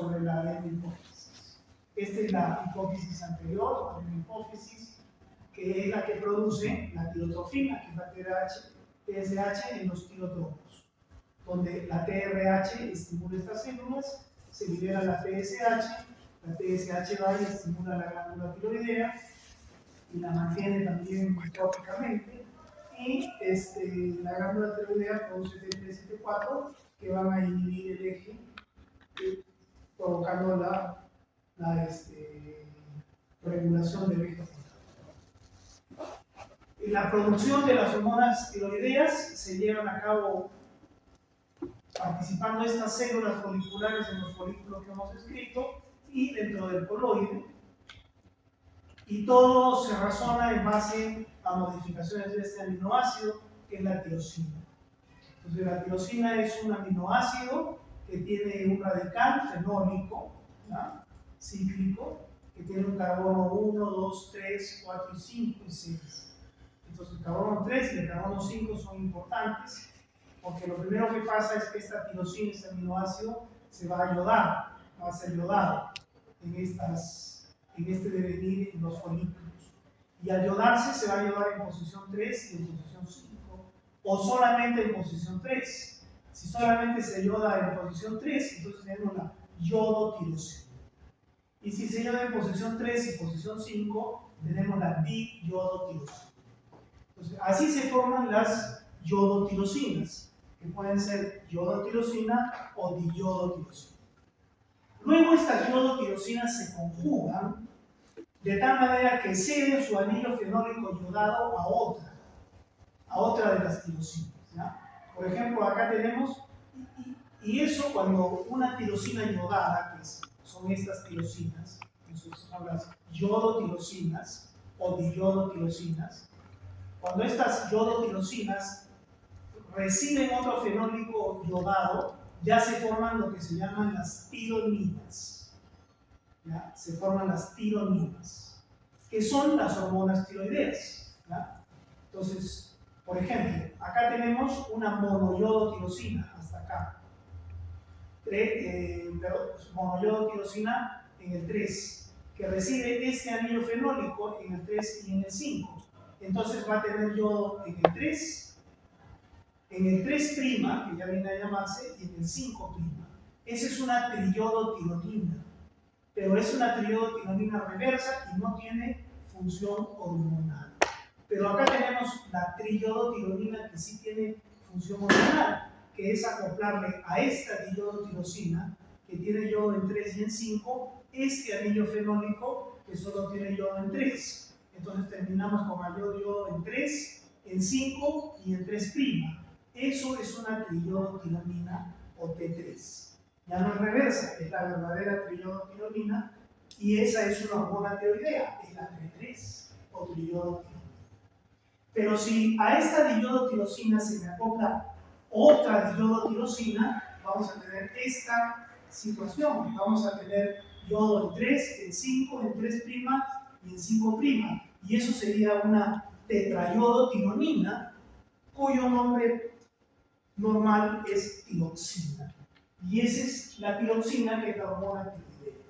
sobre la adenohipófisis. Esta es la hipófisis anterior, adenohipófisis, que es la que produce la tirotrofina, que es la TSH en los tirotropos, donde la TRH estimula estas células, se libera la TSH va y estimula la glándula tiroidea y la mantiene también hipóficamente, y la glándula tiroidea produce T3 y T4 que van a inhibir el eje, provocando la regulación del eje. La producción de las hormonas tiroideas se llevan a cabo participando estas células foliculares en los folículos que hemos escrito y dentro del coloide, y todo se razona en base a modificaciones de este aminoácido que es la tirosina. Entonces la tirosina es un aminoácido que tiene un radical fenólico, ¿ya?, cíclico, que tiene un carbono 1, 2, 3, 4 y 5 y 6. Entonces el carbono 3 y el carbono 5 son importantes porque lo primero que pasa es que esta tirosina, este aminoácido, se va a iodar, va a ser iodado en este devenir en los folículos. Y al iodarse se va a iodar en posición 3 y en posición 5, o solamente en posición 3. Si solamente se ioda en posición 3, entonces tenemos la yodotirosina. Y si se ioda en posición 3 y posición 5, tenemos la diyodotirosina. Entonces, así se forman las yodotirosinas, que pueden ser yodotirosina o diyodotirosina. Luego estas yodotirosinas se conjugan de tal manera que ceden su anillo fenólico yodado a otra de las tirosinas, ¿ya? Por ejemplo, acá tenemos, y eso cuando una tirosina yodada, que son estas tirosinas, nosotros son las yodotirosinas o diyodotirosinas, cuando estas yodotirosinas reciben otro fenólico yodado, ya se forman lo que se llaman las tironinas. ¿Ya? Se forman las tironinas, que son las hormonas tiroideas. ¿Ya? Entonces, por ejemplo, acá tenemos una monoyodotirosina, hasta acá. Monoyodotirosina en el 3, que recibe este anillo fenólico en el 3 y en el 5. Entonces va a tener yodo en el 3, en el 3', que ya viene a llamarse, y en el 5'. Esa es una triyodotironina, pero es una triyodotironina reversa y no tiene función hormonal. Pero acá tenemos la triyodotironina que sí tiene función hormonal, que es acoplarle a esta diyodotirosina, que tiene yodo en 3 y en 5, este anillo fenólico que solo tiene yodo en 3. Entonces terminamos con mayor yodo en 3, en 5 y en 3'. Eso es una triyodotironina o T3. Ya no es reversa, es la verdadera triyodotironina, y esa es una hormona tiroidea, es la T3 o triyodotironina. Pero si a esta diyodotirosina se le acopla otra diyodotirosina, vamos a tener esta situación. Vamos a tener yodo en 3, en 5, en 3' y en 5'. Y eso sería una tetrayodotironina, cuyo nombre normal es tiroxina. Y esa es la tiroxina, que es la hormona tiroidea.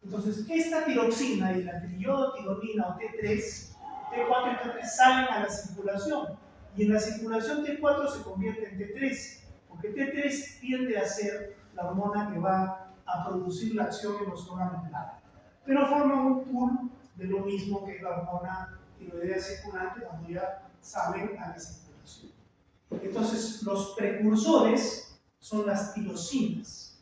Entonces, esta tiroxina y la triyodotironina o T3, T4 y T3 salen a la circulación. Y en la circulación T4 se convierte en T3, porque T3 tiende a ser la hormona que va a producir la acción en los órganos del alma. Pero forma un pool de lo mismo que la hormona tiroidea circulante cuando ya salen a la circulación. Entonces, los precursores son las tirosinas,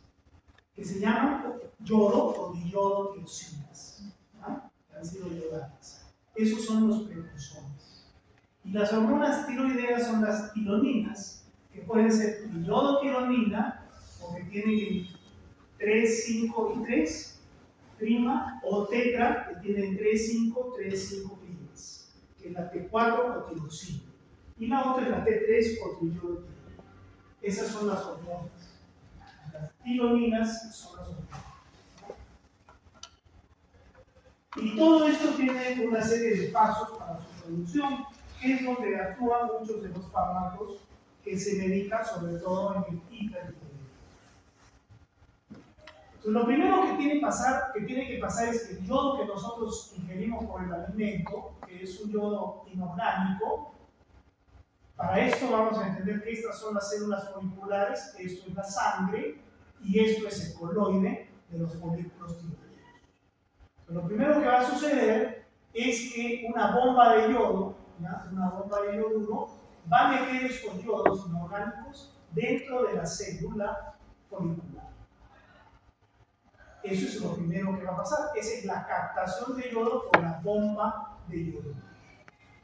que se llaman yodo o diyodotirosinas, ¿no? Que han sido yodadas. Esos son los precursores. Y las hormonas tiroideas son las tironinas, que pueden ser triyodotironina, o que tienen 3, 5 y 3', o tetra, que tienen 3, 5, 3, 5', que es la T4 o tiroxina. Y la otra es la T3 o triyodotirona. Esas son las hormonas. Las tironinas son las hormonas. Y todo esto tiene una serie de pasos para su producción, que es donde actúan muchos de los fármacos que se medican, sobre todo en el hipertiroidismo. Entonces, lo primero que tiene que pasar es que el yodo que nosotros ingerimos por el alimento, que es un yodo inorgánico, para esto vamos a entender que estas son las células foliculares, esto es la sangre y esto es el coloide de los folículos tiroideos. Lo primero que va a suceder es que una bomba de yodo, ¿ya? Una bomba de yoduro, va a meter estos yodos inorgánicos dentro de la célula folicular. Eso es lo primero que va a pasar. Esa es la captación de yodo por la bomba de yoduro.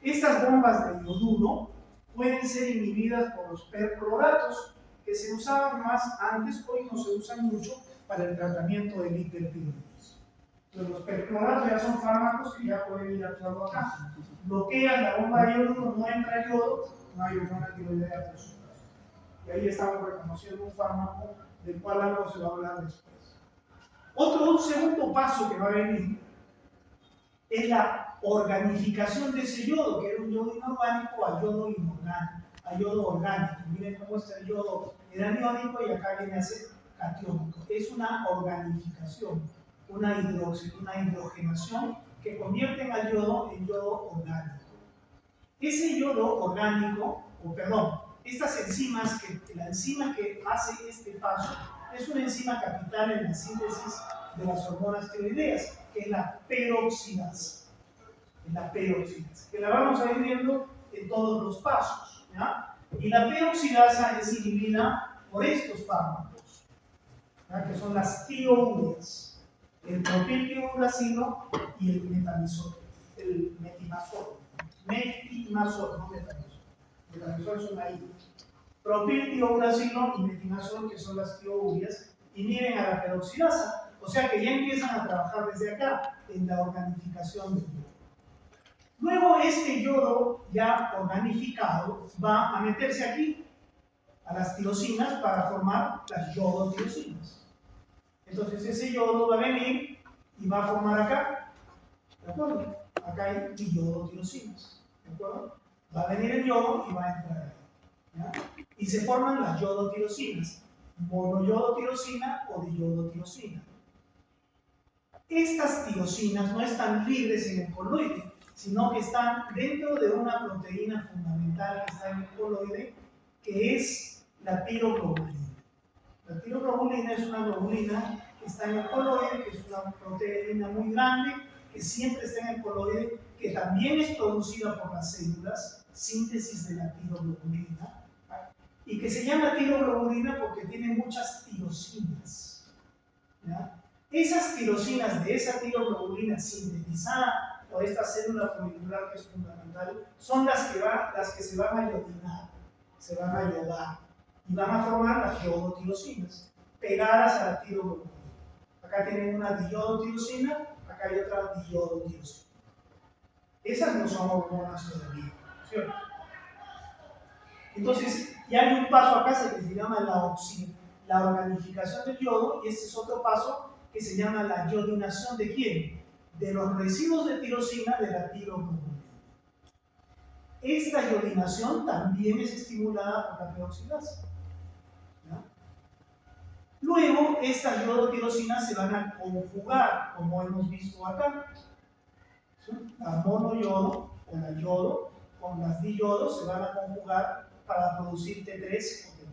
Estas bombas de yoduro pueden ser inhibidas por los percloratos, que se usaban más antes, hoy no se usan mucho para el tratamiento del hipertiroidismo. Entonces, los percloratos ya son fármacos que ya pueden ir actuando acá. Bloquean la bomba de yoduro, no entra yodo, no hay hormona tiroidea por supuesto. Y ahí estamos reconociendo un fármaco del cual algo se va a hablar después. Un segundo paso que va a venir es la organificación de ese yodo, que era un yodo inorgánico, a yodo inorgánico, a yodo orgánico. Miren cómo está el yodo, era aniónico y acá viene a ser catiónico. Es una organificación, una hidrogenación que convierte al yodo en yodo orgánico. Ese yodo orgánico, estas enzimas, la enzima que hace este paso es una enzima capital en la síntesis de las hormonas tiroideas, que es la peroxidasa. Que la vamos a ir viendo en todos los pasos, ¿ya? Y la peroxidasa es inhibida por estos fármacos, ¿ya? Que son las tiourias, el propiltiouracilo y el metimazol. Metimazol, no metamizol. Metamizol es una I. Propiltiouracilo y metimazol, que son las tiourias, inhiben a la peroxidasa, o sea que ya empiezan a trabajar desde acá en la organificación del yodo. Luego este yodo ya organificado va a meterse aquí a las tirosinas para formar las yodotirosinas. Entonces ese yodo va a venir y va a formar acá, ¿de acuerdo? Acá hay yodotirosinas, ¿de acuerdo? Va a venir el yodo y va a entrar ahí, ¿ya? Y se forman las yodotirosinas, monoyodotirosina o diyodotirosina. Estas tirosinas no están libres en el coloide, sino que están dentro de una proteína fundamental que está en el coloide, que es la tiroglobulina. La tiroglobulina es una globulina que está en el coloide, que es una proteína muy grande, que siempre está en el coloide, que también es producida por las células, síntesis de la tiroglobulina, y que se llama tiroglobulina porque tiene muchas tirosinas, ¿ya? Esas tirosinas de esa tiroglobulina sintetizada por esta célula folicular que es fundamental, son las que se van a iodinar, se van a iodar y van a formar las yodotirosinas pegadas a la tiroglobulina. Acá tienen una diyodotirosina, acá hay otra diyodotirosina. Esas no son hormonas todavía, ¿cierto? Entonces, ya hay un paso acá que se llama la organificación del yodo, y este es otro paso que se llama la iodinación ¿de quién? De los residuos de tirosina de la tiroglobulina. Esta iodinación también es estimulada por la peroxidasa, ¿ya? Luego, estas yodotirosinas se van a conjugar, como hemos visto acá. ¿Sí? La monoyodo o la yodo con las diyodos se van a conjugar para producir T3 o T4.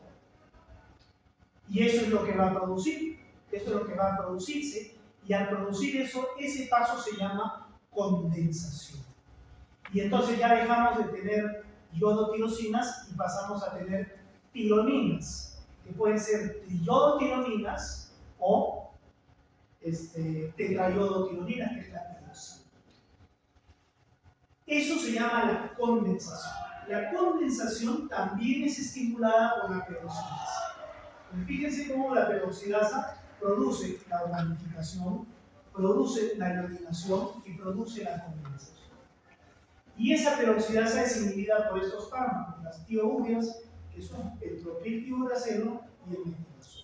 Y eso es lo que va a producir, eso es lo que va a producirse, y al producir eso, ese paso se llama condensación. Y entonces ya dejamos de tener yodotirosinas y pasamos a tener tironinas, que pueden ser triyodotironinas o tetrayodotironinas, que es la tirosina. Eso se llama la condensación. La condensación también es estimulada por la peroxidasa. Fíjense cómo la peroxidasa produce la organificación, produce la iodinación y produce la condensación. Y esa peroxidasa es inhibida por estos fármacos, las tiourias, que son el propiltiouracilo y el metimazol.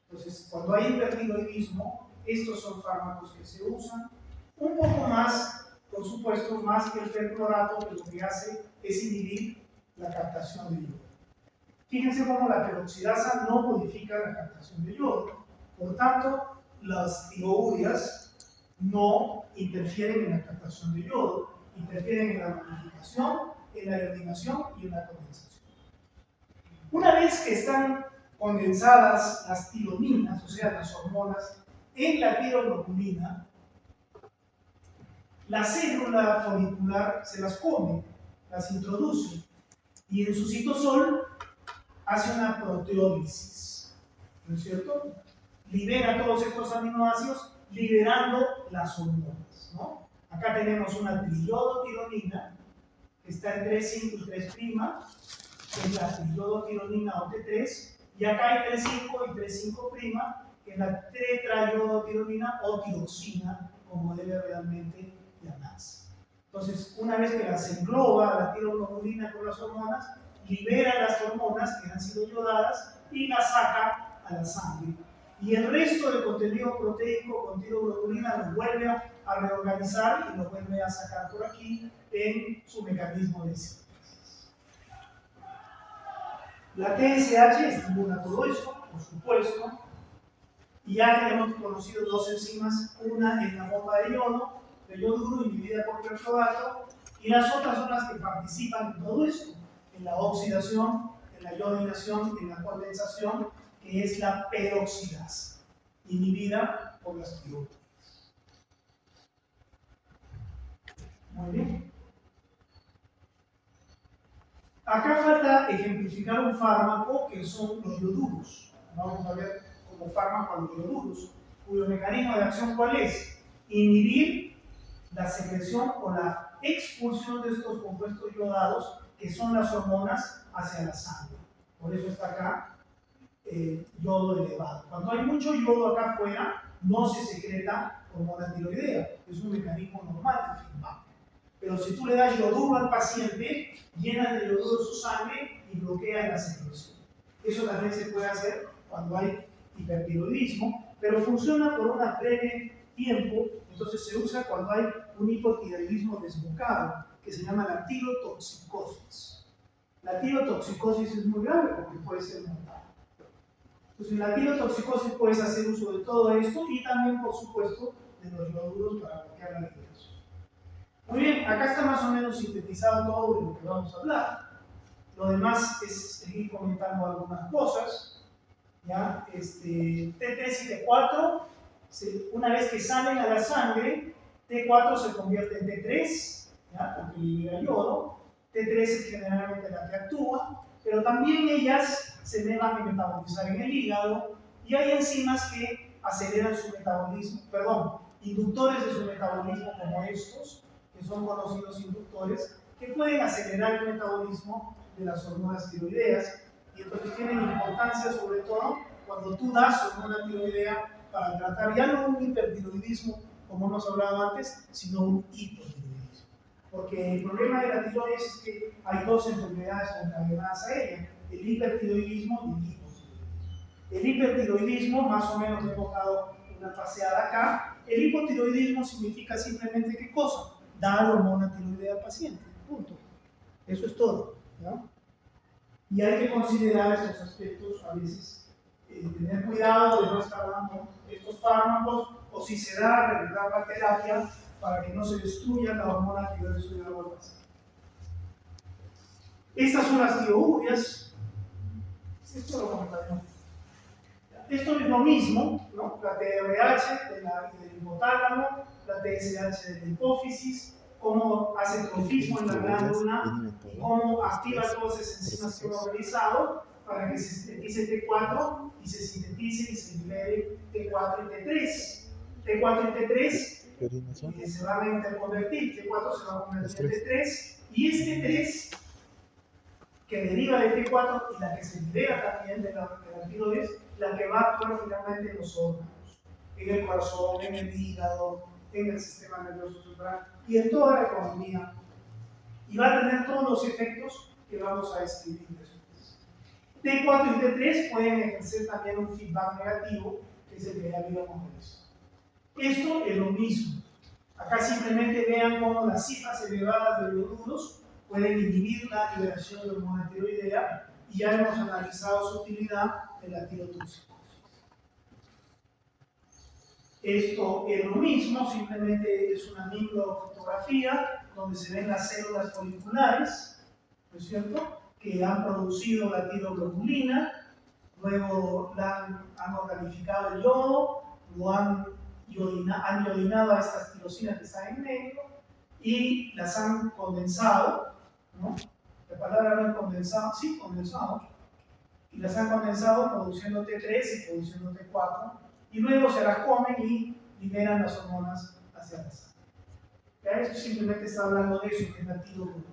Entonces, cuando hay hipertiroidismo, estos son fármacos que se usan un poco más, por supuesto, más que el perclorato, que lo que hace es inhibir la captación de yodo. Fíjense cómo la peroxidasa no modifica la captación de yodo. Por tanto, las tirourias no interfieren en la captación de yodo, interfieren en la magnificación, en la ionización y en la condensación. Una vez que están condensadas las tironinas, o sea, las hormonas, en la tiroglobulina, la célula folicular se las come, las introduce, y en su citosol hace una proteólisis, ¿no es cierto? Libera todos estos aminoácidos, liberando las hormonas, ¿no? Acá tenemos una triiodotironina, que está en 3,5 y 3', que es la triiodotironina o T3, y acá hay 3,5 y 3,5', que es la tetraiodotironina o tiroxina, como debe realmente llamarse. Entonces, una vez que las engloba la tiroglobulina con las hormonas, libera las hormonas que han sido yodadas y las saca a la sangre. Y el resto del contenido proteico con tiroglobulina lo vuelve a reorganizar y lo vuelve a sacar por aquí en su mecanismo de síntesis. La TSH estimula todo esto, por supuesto, y ya hemos conocido dos enzimas, una es la bomba de yodo duro inhibida por perclorato, y las otras son las que participan en todo esto, en la oxidación, en la ionización, en la condensación, que es la peroxidasa, inhibida por las tiroides. Muy bien. Acá falta ejemplificar un fármaco que son los ioduros. Vamos a ver como fármaco a los ioduros, cuyo mecanismo de acción ¿cuál es? Inhibir la secreción o la expulsión de estos compuestos yodados que son las hormonas hacia la sangre. Por eso está acá yodo elevado. Cuando hay mucho yodo acá afuera, no se secreta hormona tiroidea. Es un mecanismo normal de feedback. Pero si tú le das yoduro al paciente, llenas de yoduro su sangre y bloqueas la secreción. Eso también se puede hacer cuando hay hipertiroidismo, pero funciona por un breve tiempo. Entonces se usa cuando hay un hipotiroidismo desbocado, que se llama la tirotoxicosis. La tirotoxicosis es muy grave porque puede ser mortal. Entonces en la tirotoxicosis puedes hacer uso de todo esto y también, por supuesto, de los yoduros para bloquear la liberación. Muy bien, acá está más o menos sintetizado todo de lo que vamos a hablar. Lo demás es seguir comentando algunas cosas. ¿Ya? T3 y T4, una vez que salen a la sangre, T4 se convierte en T3, ¿ya? Porque libera yodo. T3 es generalmente la que actúa, pero también ellas se van a metabolizar en el hígado y hay enzimas que aceleran su metabolismo, inductores de su metabolismo como estos, que son conocidos inductores, que pueden acelerar el metabolismo de las hormonas tiroideas y entonces tienen importancia sobre todo cuando tú das hormona tiroidea para tratar ya no un hipertiroidismo como hemos hablado antes, sino un hipotiroidismo. Porque el problema de la tiroides es que hay dos enfermedades concadenadas a ella, el hipertiroidismo y el hipotiroidismo. El hipertiroidismo, más o menos hemos dado una paseada acá, el hipotiroidismo significa simplemente ¿qué cosa? Dar hormona tiroidea al paciente, punto. Eso es todo, ¿ya? Y hay que considerar estos aspectos a veces, tener cuidado de no estar dando estos fármacos o si se da, realizar la terapia para que no se destruya la hormona tiroidea al paciente. Estas son las tirourias. Esto lo comentaremos. Esto es lo mismo, ¿no? La TRH del hipotálamo, la TSH de la hipófisis, cómo hace trofismo en la glándula y cómo activa todas esas enzimas que hemos realizado para que se sintetice T4 y se sintetice y se libere T4 y T3. T4 y T3 se van a interconvertir, T4 se va a convertir en T3 y este T3 que deriva de T4 y la que se libera también de la tiroides, la que va a actuar finalmente en los órganos, en el corazón, en el hígado, en el sistema nervioso central y en toda la economía. Y va a tener todos los efectos que vamos a describir después. T4 y T3 pueden ejercer también un feedback negativo, que es el que ya habíamos visto. Esto es lo mismo. Acá simplemente vean cómo las cifras elevadas de ioduros pueden inhibir la liberación de hormona tiroidea y ya hemos analizado su utilidad en la tirotoxicosis. Esto es lo mismo, simplemente es una microfotografía donde se ven las células foliculares, ¿no es cierto?, que han producido la tiroglobulina, luego han organificado el yodo, lo han iodinado a estas tirosinas que están en medio y las han condensado, ¿no? La palabra no es condensado, sí, condensado, y las han condensado produciendo T3 y produciendo T4, y luego se las comen y liberan las hormonas hacia la sangre. ¿Ya? Esto simplemente está hablando de eso, que es la tiroglobulina.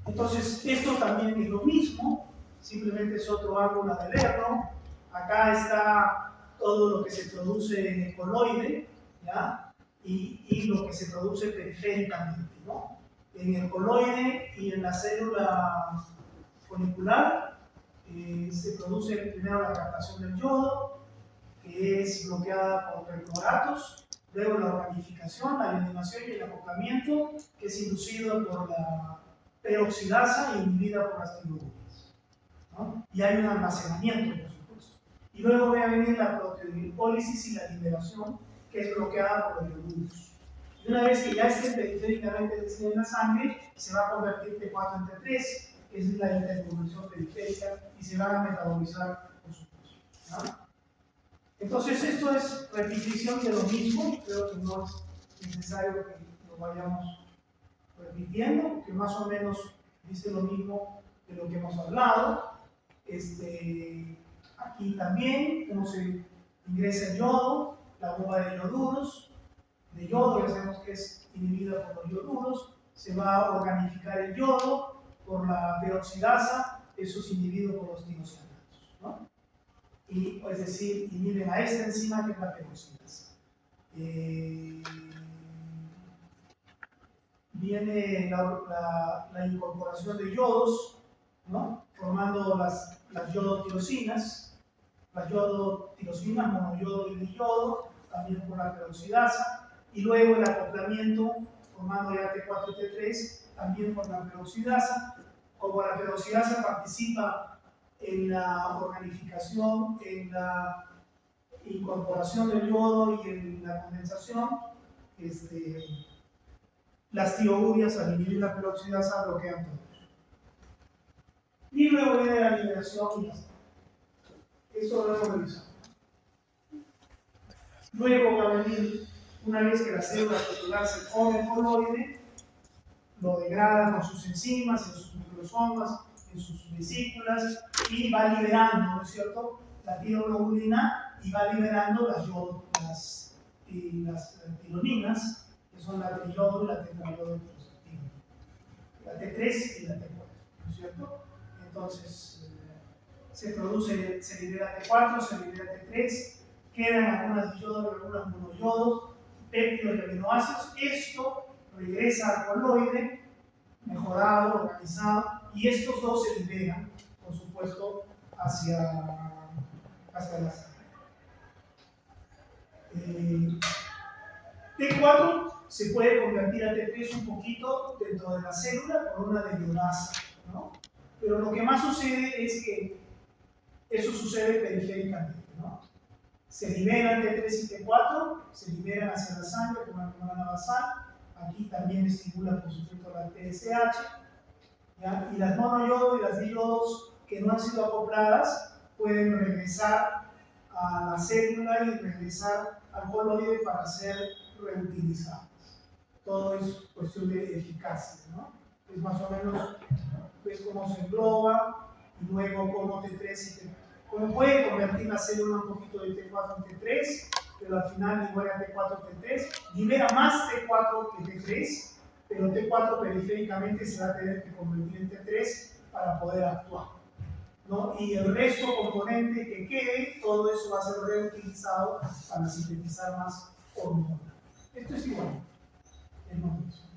Entonces, esto también es lo mismo, simplemente es otro ángulo de verlo. Acá está todo lo que se produce en el coloide, ¿ya? Y lo que se produce periféricamente, ¿no? En el coloide y en la célula folicular se produce primero la captación del yodo, que es bloqueada por percloratos, luego la organificación, la ionización y el acoplamiento, que es inducido por la peroxidasa e inhibida por las tiroides, ¿no? Y hay un almacenamiento, por supuesto. Y luego va a venir la proteoglicólisis y la liberación, que es bloqueada por los ioduros. Y una vez que ya esté periféricamente en la sangre, se va a convertir T4 en T3, que es la interconversión periférica, y se van a metabolizar, por supuesto, ¿no? Entonces, esto es repetición de lo mismo, creo que no es necesario que lo vayamos repitiendo, que más o menos dice lo mismo de lo que hemos hablado. Aquí también, cómo se ingresa el yodo, la bomba de ioduros, de yodo, ya sabemos que es inhibida por los ioduros, se va a organificar el yodo por la peroxidasa, eso es inhibido por los tirosianatos, ¿no? Y, es decir, inhiben a esta enzima que es la peroxidasa. Viene la incorporación de yodos, ¿no? Formando las yodotirosinas, monoyodo y diyodo, también por la peroxidasa, y luego el acoplamiento, formando ya T4 y T3, también por la peroxidasa. Como la peroxidasa participa en la organificación, en la incorporación del yodo y en la condensación, las tiogurias al inhibir la peroxidasa bloquean todo. Y luego viene la liberación y ya está. Eso lo hemos revisado. Luego va a venir, una vez que la célula celular se come el coloide, lo degrada con sus enzimas, en sus nucleosomas, en sus vesículas, y va liberando, ¿no es cierto?, la tiroglobulina, y va liberando las tironinas, que son la triyodo y la tetrayodo, la T3 y la T4, ¿no es cierto? Entonces, se libera T4, se libera T3, quedan algunas diyodos y algunas monoyodos, péptidos y aminoácidos. Esto regresa al coloide, mejorado, organizado, y estos dos se liberan, por supuesto, hacia la sangre. T4 se puede convertir a T3 un poquito dentro de la célula por una deiodasa, ¿no? Pero lo que más sucede es que eso sucede periféricamente, ¿no? Se liberan T3 y T4, se liberan hacia la sangre con la membrana basal. Aquí también estimula, por supuesto, la TSH, ¿ya? Y las monoyodos y las diyodos que no han sido acopladas pueden regresar a la célula y regresar al coloide para ser reutilizadas. Todo es cuestión de eficacia, ¿no? Es más o menos pues cómo se engloba y luego cómo T3 y T4. Como puede convertir la célula un poquito de T4 en T3, pero al final libera T4 T3, libera más T4 que T3, pero T4 periféricamente se va a tener que convertir en T3 para poder actuar, ¿no? Y el resto componente que quede, todo eso va a ser reutilizado para sintetizar más hormona. Esto es igual, es lo mismo.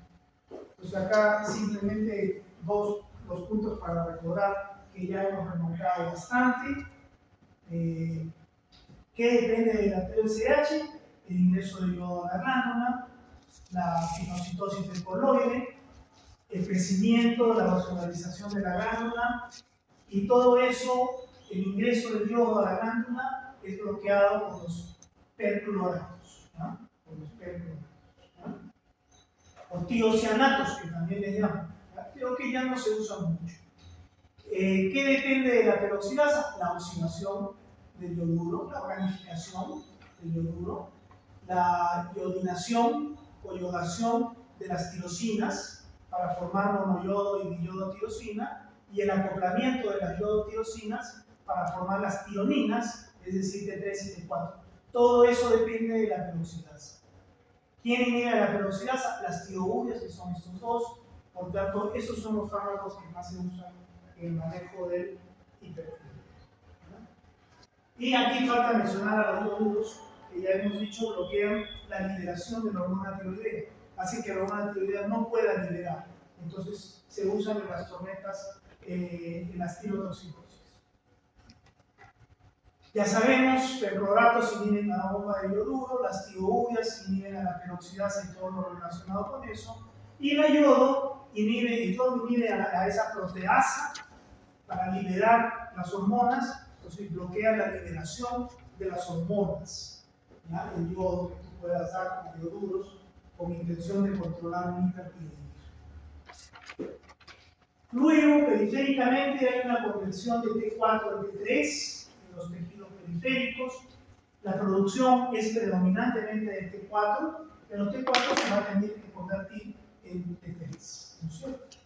Pues acá simplemente los puntos para recordar que ya hemos remarcado bastante. ¿Qué depende de la TSH? El ingreso de yodo a la glándula, la pinocitosis del coloide, el crecimiento, la vascularización de la glándula, y todo eso, el ingreso del yodo a la glándula, es bloqueado por los percloratos, ¿no? Por los percloratos, ¿no? O tiocianatos, que también les llaman, ¿no? Creo que ya no se usan mucho. ¿Qué depende de la peroxidasa? La oxidación del yoduro, la organificación del yoduro, la iodinación o iodación de las tirosinas para formar monoyodo y diyodotirosina, y el acoplamiento de las yodotirosinas para formar las tironinas, es decir, T3 y T4. Todo eso depende de la peroxidasa. ¿Quién inhibe la peroxidasa? Las tirourias, que son estos dos. Por tanto, estos son los fármacos que más se usan en el manejo del hipertensión. Y aquí falta mencionar a los yoduros, que ya hemos dicho, bloquean la liberación de la hormona tiroidea, hacen que la hormona tiroidea no pueda liberar. Entonces se usan en las tormentas, en las tirotoxicosis. Ya sabemos, percloratos inhiben a la bomba de yoduro, las tirourias inhiben a la peroxidasa y todo lo relacionado con eso, y el yodo inhibe a esa proteasa para liberar las hormonas, entonces bloquea la liberación de las hormonas, ¿ya? El yodo que tú puedas dar como yoduros con intención de controlar un hipertiroidismo. Luego, periféricamente hay una conversión de T4 a T3 en los tejidos periféricos. La producción es predominantemente de T4, pero T4 se va a tener que convertir en T3, ¿no es cierto?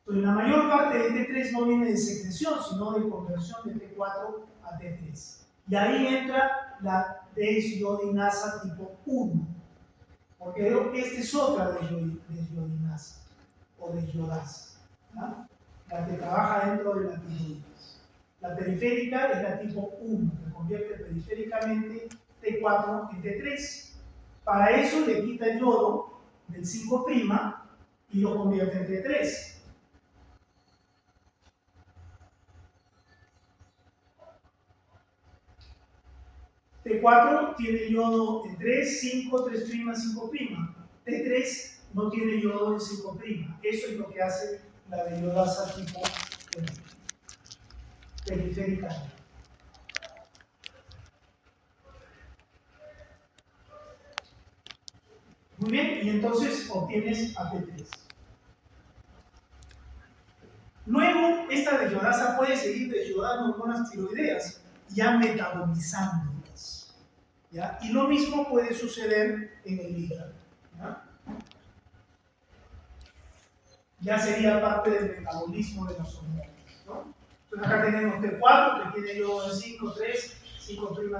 Entonces, la mayor parte de T3 no viene de secreción, sino de conversión de T4 a T3. Y ahí entra la desiodinasa tipo 1, porque esta es otra desiodinasa o desiodasa, ¿no? La que trabaja dentro de la tiroides. La periférica es la tipo 1, que convierte periféricamente T4 en T3. Para eso le quita el yodo del 5' y lo convierte en T3. T4 tiene yodo en 3, 5, 3', 5'. T3 no tiene yodo en 5'. Eso es lo que hace la desiodasa tipo periférica. Muy bien, y entonces obtienes a T3. Luego, esta desiodasa puede seguir desiodando hormonas tiroideas, ya metabolizándolas, ¿ya? Y lo mismo puede suceder en el hígado, ¿ya? Ya sería parte del metabolismo de las hormonas, ¿no? Entonces acá tenemos T4, que tiene yodo en 5, 3, 5', 3',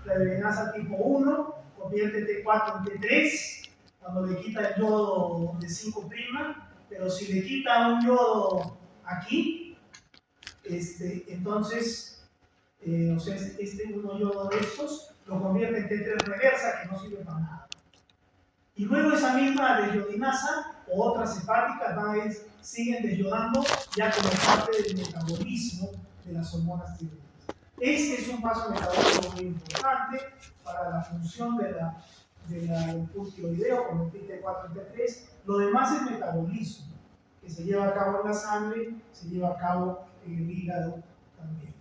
la desiodinasa tipo 1, convierte T4 en T3, cuando le quita el yodo de 5', pero si le quita un yodo aquí, entonces, o sea, uno yodo de estos, lo convierte en T3 reversa, que no sirve para nada. Y luego esa misma desiodinasa o otras hepáticas siguen desiodando ya como parte del metabolismo de las hormonas tiroideas. Este es un paso metabólico muy importante para la función del impulso tiroideo, convertir T4 en T3. Lo demás es metabolismo, que se lleva a cabo en la sangre, se lleva a cabo en el hígado también.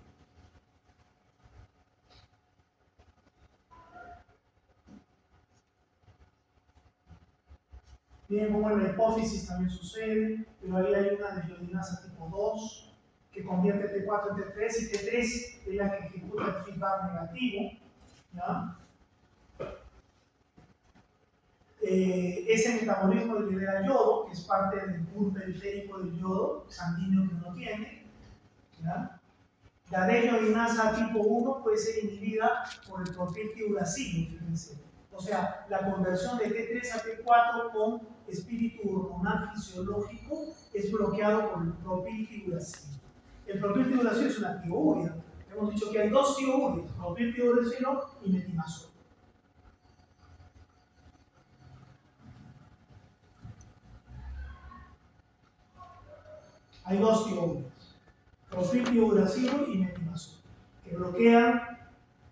Bien, como en la hipófisis también sucede, pero ahí hay una desiodinasa tipo 2 que convierte T4 en T3 y T3 es la que ejecuta el feedback negativo, ¿ya? Ese metabolismo libera yodo, que es parte del pool periférico del yodo sanguíneo que uno tiene, ¿ya? La desiodinasa tipo 1 puede ser inhibida por el propiltiuracilo, fíjense. O sea, la conversión de T3 a T4 con espíritu hormonal fisiológico es bloqueado por el propiltiuracilo. El propiltiuracilo es una tiouria. Hemos dicho que hay dos tiurias, propiltiuracilo y metimazol. Hay dos tiurias, propiltiuracilo y metimazol, que bloquean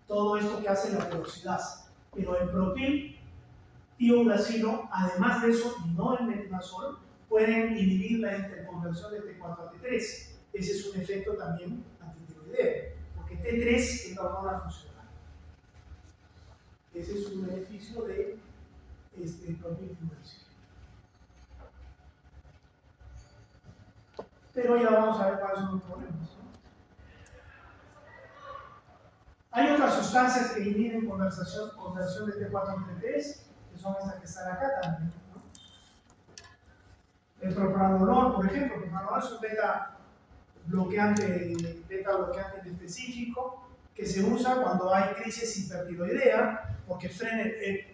todo esto que hace la peroxidasa. Pero el propiltiuracilo, además de eso, y no el metimazol, pueden inhibir la interconversión de T4 a T3. Ese es un efecto también antitiroideo, porque T3 es la hormona funcional. Ese es un beneficio de propiotiburcio. Pero ya vamos a ver cuáles son los problemas, ¿no? Hay otras sustancias que inhiben conversión de T4 en T3, que son estas que están acá también, ¿no? El propranolol, por ejemplo, el propranolol es un beta bloqueante específico que se usa cuando hay crisis hipertiroidea, porque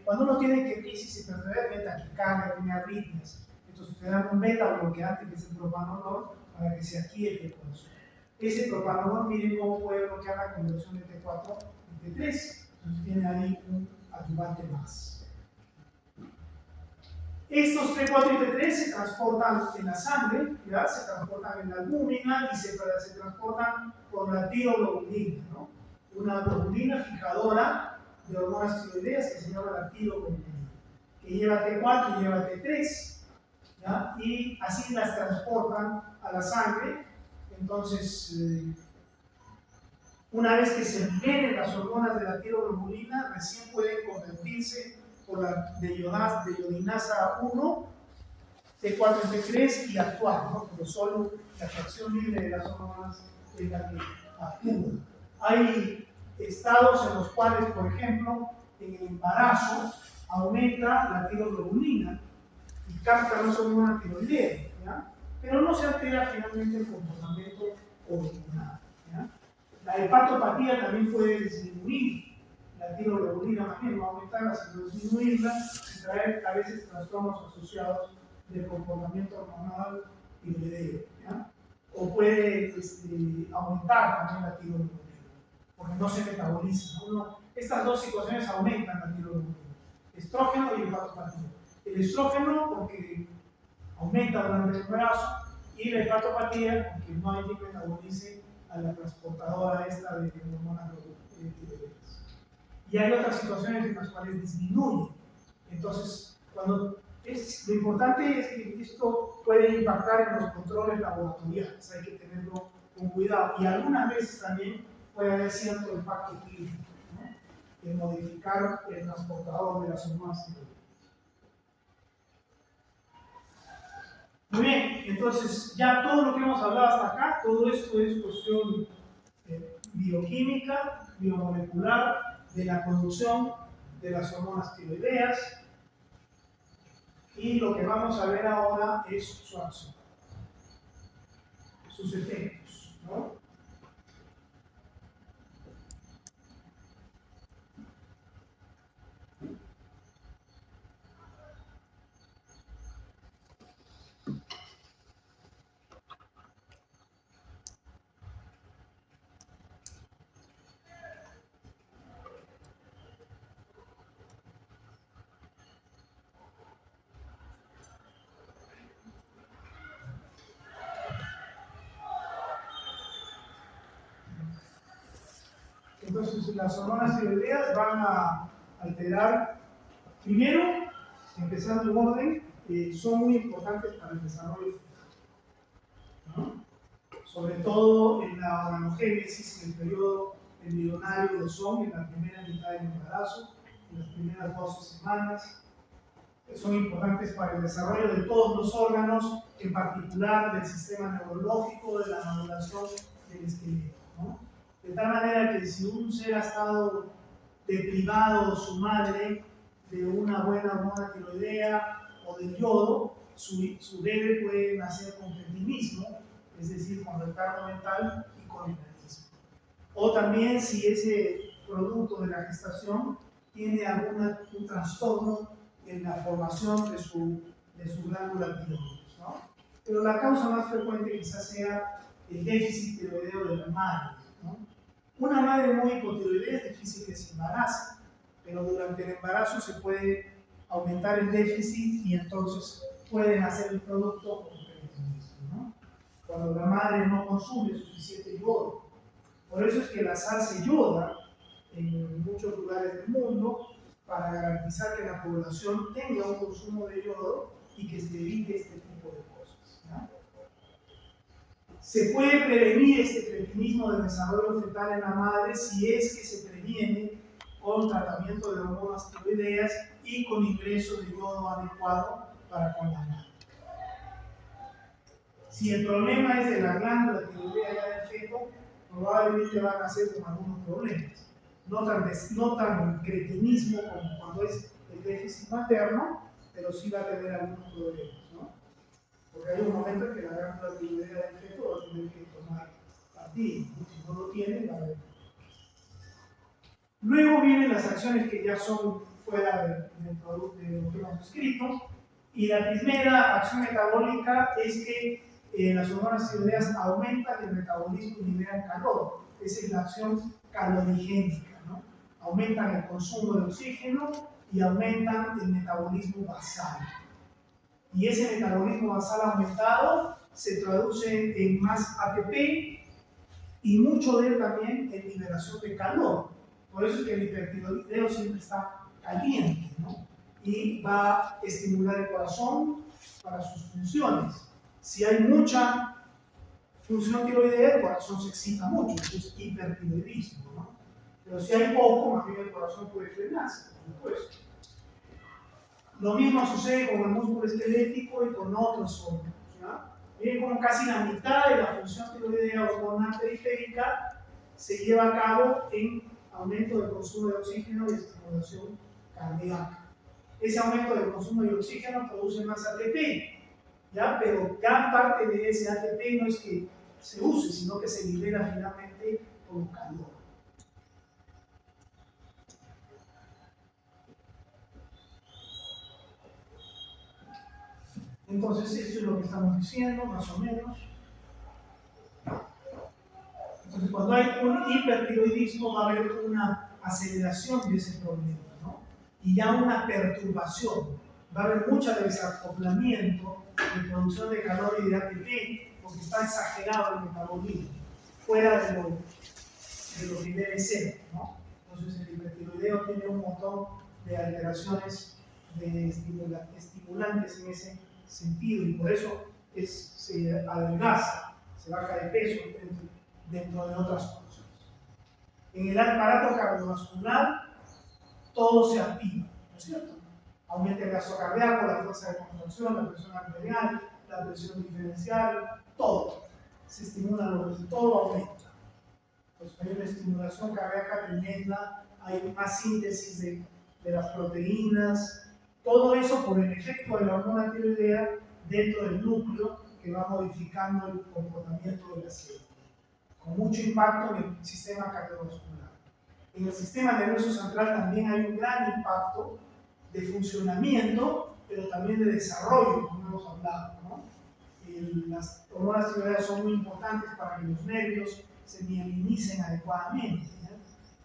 cuando uno tiene crisis hipertiroidea, tiene taquicardia, tiene arritmias. Entonces te dan un beta bloqueante que es el propranolol para que se aquiete con eso. Ese propranolol, miren cómo puede bloquear la conversión de T4 en T3. Entonces tiene ahí un ayudante más. Estos T4 y T3 se transportan en la sangre, ¿ya? Se transportan en la albúmina y se transportan por la tiroglobulina, ¿no? Una globulina fijadora de hormonas tiroideas que se llama la tiroglobulina, que lleva T4 y lleva T3, ¿ya? Y así las transportan a la sangre. Entonces, una vez que se liberen las hormonas de la tiroglobulina, recién pueden convertirse por la de iodinasa 1, T4 en T3 y actuar, ¿no? Porque solo la fracción libre de las hormonas es la que actúa. Hay estados en los cuales, por ejemplo, en el embarazo aumenta la tiroglobulina y capta las hormonas tiroideas, ¿ya? Pero no se altera finalmente el comportamiento hormonal, ¿ya? La hepatopatía también puede disminuir la tiroglobulina, más bien va a aumentarla, sino disminuirla y traer a veces trastornos asociados del comportamiento hormonal tiroideo, ¿ya? O puede aumentar también la tiroglobulina, porque no se metaboliza, ¿no? Estas dos situaciones aumentan la tiroglobulina, estrógeno y hepatopatía. El estrógeno porque aumenta durante el embarazo y la hepatopatía porque no hay que metabolice a la transportadora esta de hormonas tiroideas. Y hay otras situaciones en las cuales disminuye. Entonces, lo importante es que esto puede impactar en los controles laboratoriales, hay que tenerlo con cuidado. Y algunas veces también puede haber cierto impacto clínico, ¿no? En modificar el transportador de las hormonas tiroideas. Muy bien, entonces ya todo lo que hemos hablado hasta acá, todo esto es cuestión bioquímica, biomolecular, de la producción de las hormonas tiroideas, y lo que vamos a ver ahora es su acción, sus efectos, ¿no? Entonces las hormonas tiroideas van a alterar, primero, empezando en orden, son muy importantes para el desarrollo fetal, ¿no? Sobre todo en la organogénesis, en el periodo embrionario lo son, en la primera mitad del embarazo, en las primeras 12 semanas. Son importantes para el desarrollo de todos los órganos, en particular del sistema neurológico, de la maduración del esqueleto, ¿no? De tal manera que si un ser ha estado deprivado su madre de una buena hormona tiroidea o del yodo, su bebé puede nacer con cretinismo, es decir, con retardo mental y con enanismo. O también si ese producto de la gestación tiene un trastorno en la formación de su glándula tiroides, ¿no? Pero la causa más frecuente quizás sea el déficit tiroideo de la madre, ¿no? Una madre muy hipotiroidea es difícil que se embarace, pero durante el embarazo se puede aumentar el déficit y entonces pueden hacer el producto con cretinismo, ¿no? Cuando la madre no consume suficiente yodo. Por eso es que la sal se yoda en muchos lugares del mundo para garantizar que la población tenga un consumo de yodo y que se evite este tipo de cosas, ¿no? Se puede prevenir este cretinismo de desarrollo fetal en la madre si es que se previene con tratamiento de hormonas tiroideas y con ingreso de yodo adecuado para con la madre. Si el problema es de la glándula tiroidea ya del feto, probablemente van a ser con algunos problemas. No tan cretinismo como cuando es el déficit materno, pero sí va a tener algunos problemas, ¿no? Porque hay un momento en que la glándula tiroidea del feto va a tener que tomar partido, ¿no? Si no lo tiene, va a haber. Luego vienen las acciones que ya son fuera del producto de lo que hemos escrito. Y la primera acción metabólica es que las hormonas tiroideas aumentan el metabolismo y liberan calor. Esa es la acción calorigénica, ¿no? Aumentan el consumo de oxígeno y aumentan el metabolismo basal. Y ese metabolismo basal aumentado se traduce en más ATP y mucho de él también en liberación de calor. Por eso es que el hipertiroideo siempre está caliente, ¿no? Y va a estimular el corazón para sus funciones. Si hay mucha función tiroidea, el corazón se excita mucho, es hipertiroidismo, ¿no? Pero si hay poco, más bien el corazón puede frenarse, por supuesto. Lo mismo sucede con el músculo esquelético y con otros órganos, ¿ya? Bien, como casi la mitad de la función tiroidea hormonal periférica se lleva a cabo en aumento del consumo de oxígeno y estimulación cardíaca. Ese aumento del consumo de oxígeno produce más ATP, ¿ya? Pero gran parte de ese ATP no es que se use, sino que se libera finalmente como calor. Entonces, esto es lo que estamos diciendo, más o menos. Entonces, cuando hay un hipertiroidismo, va a haber una aceleración de ese problema, ¿no? Y ya una perturbación. Va a haber mucho desacoplamiento de producción de calor y de ATP, porque está exagerado el metabolismo, fuera de lo que debe ser, ¿no? Entonces, el hipertiroideo tiene un montón de alteraciones de estimulantes en ese sentido, y por eso se adelgaza, se baja de peso dentro de otras cosas. En el aparato cardiovascular todo se activa, ¿no es cierto? Aumenta el gasto cardíaco, la fuerza de contracción, la presión arterial, la presión diferencial, todo. Se estimula, todo aumenta. Pues hay una estimulación cardíaca tremenda, hay más síntesis de las proteínas, todo eso por el efecto de la hormona tiroidea dentro del núcleo que va modificando el comportamiento de la célula, con mucho impacto en el sistema cardiovascular. En el sistema nervioso central también hay un gran impacto de funcionamiento, pero también de desarrollo, como hemos hablado, ¿no? Las hormonas tiroideas son muy importantes para que los nervios se mielinicen adecuadamente, ¿ya?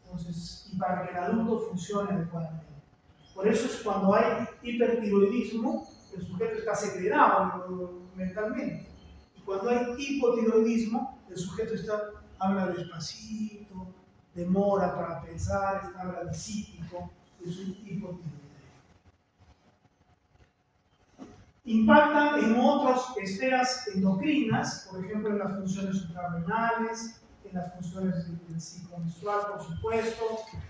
Entonces, y para que el adulto funcione adecuadamente. Por eso es cuando hay hipertiroidismo, el sujeto está segregado mentalmente. Y cuando hay hipotiroidismo, el sujeto habla despacito, demora para pensar, habla disípico, es un hipotiroidismo. Impactan en otras esferas endocrinas, por ejemplo en las funciones suprarrenales, en las funciones del ciclo menstrual, por supuesto,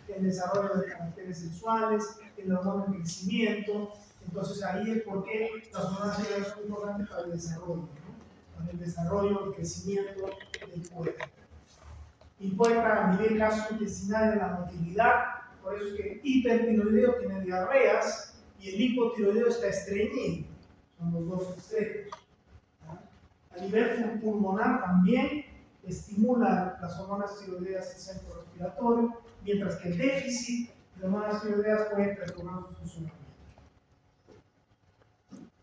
en el desarrollo de caracteres sexuales, en el hormona del crecimiento. Entonces ahí es porque las hormonas tiroideas son importantes para el desarrollo, ¿no? Para el desarrollo, el crecimiento del cuerpo. Impacta a nivel gastrointestinal en la motilidad, por eso es que el hipertiroideo tiene diarreas y el hipotiroideo está estreñido. Son los dos extremos. A nivel pulmonar también estimula las hormonas tiroideas el centro respiratorio, mientras que el déficit de hormonas tiroideas puede perturbar su funcionamiento.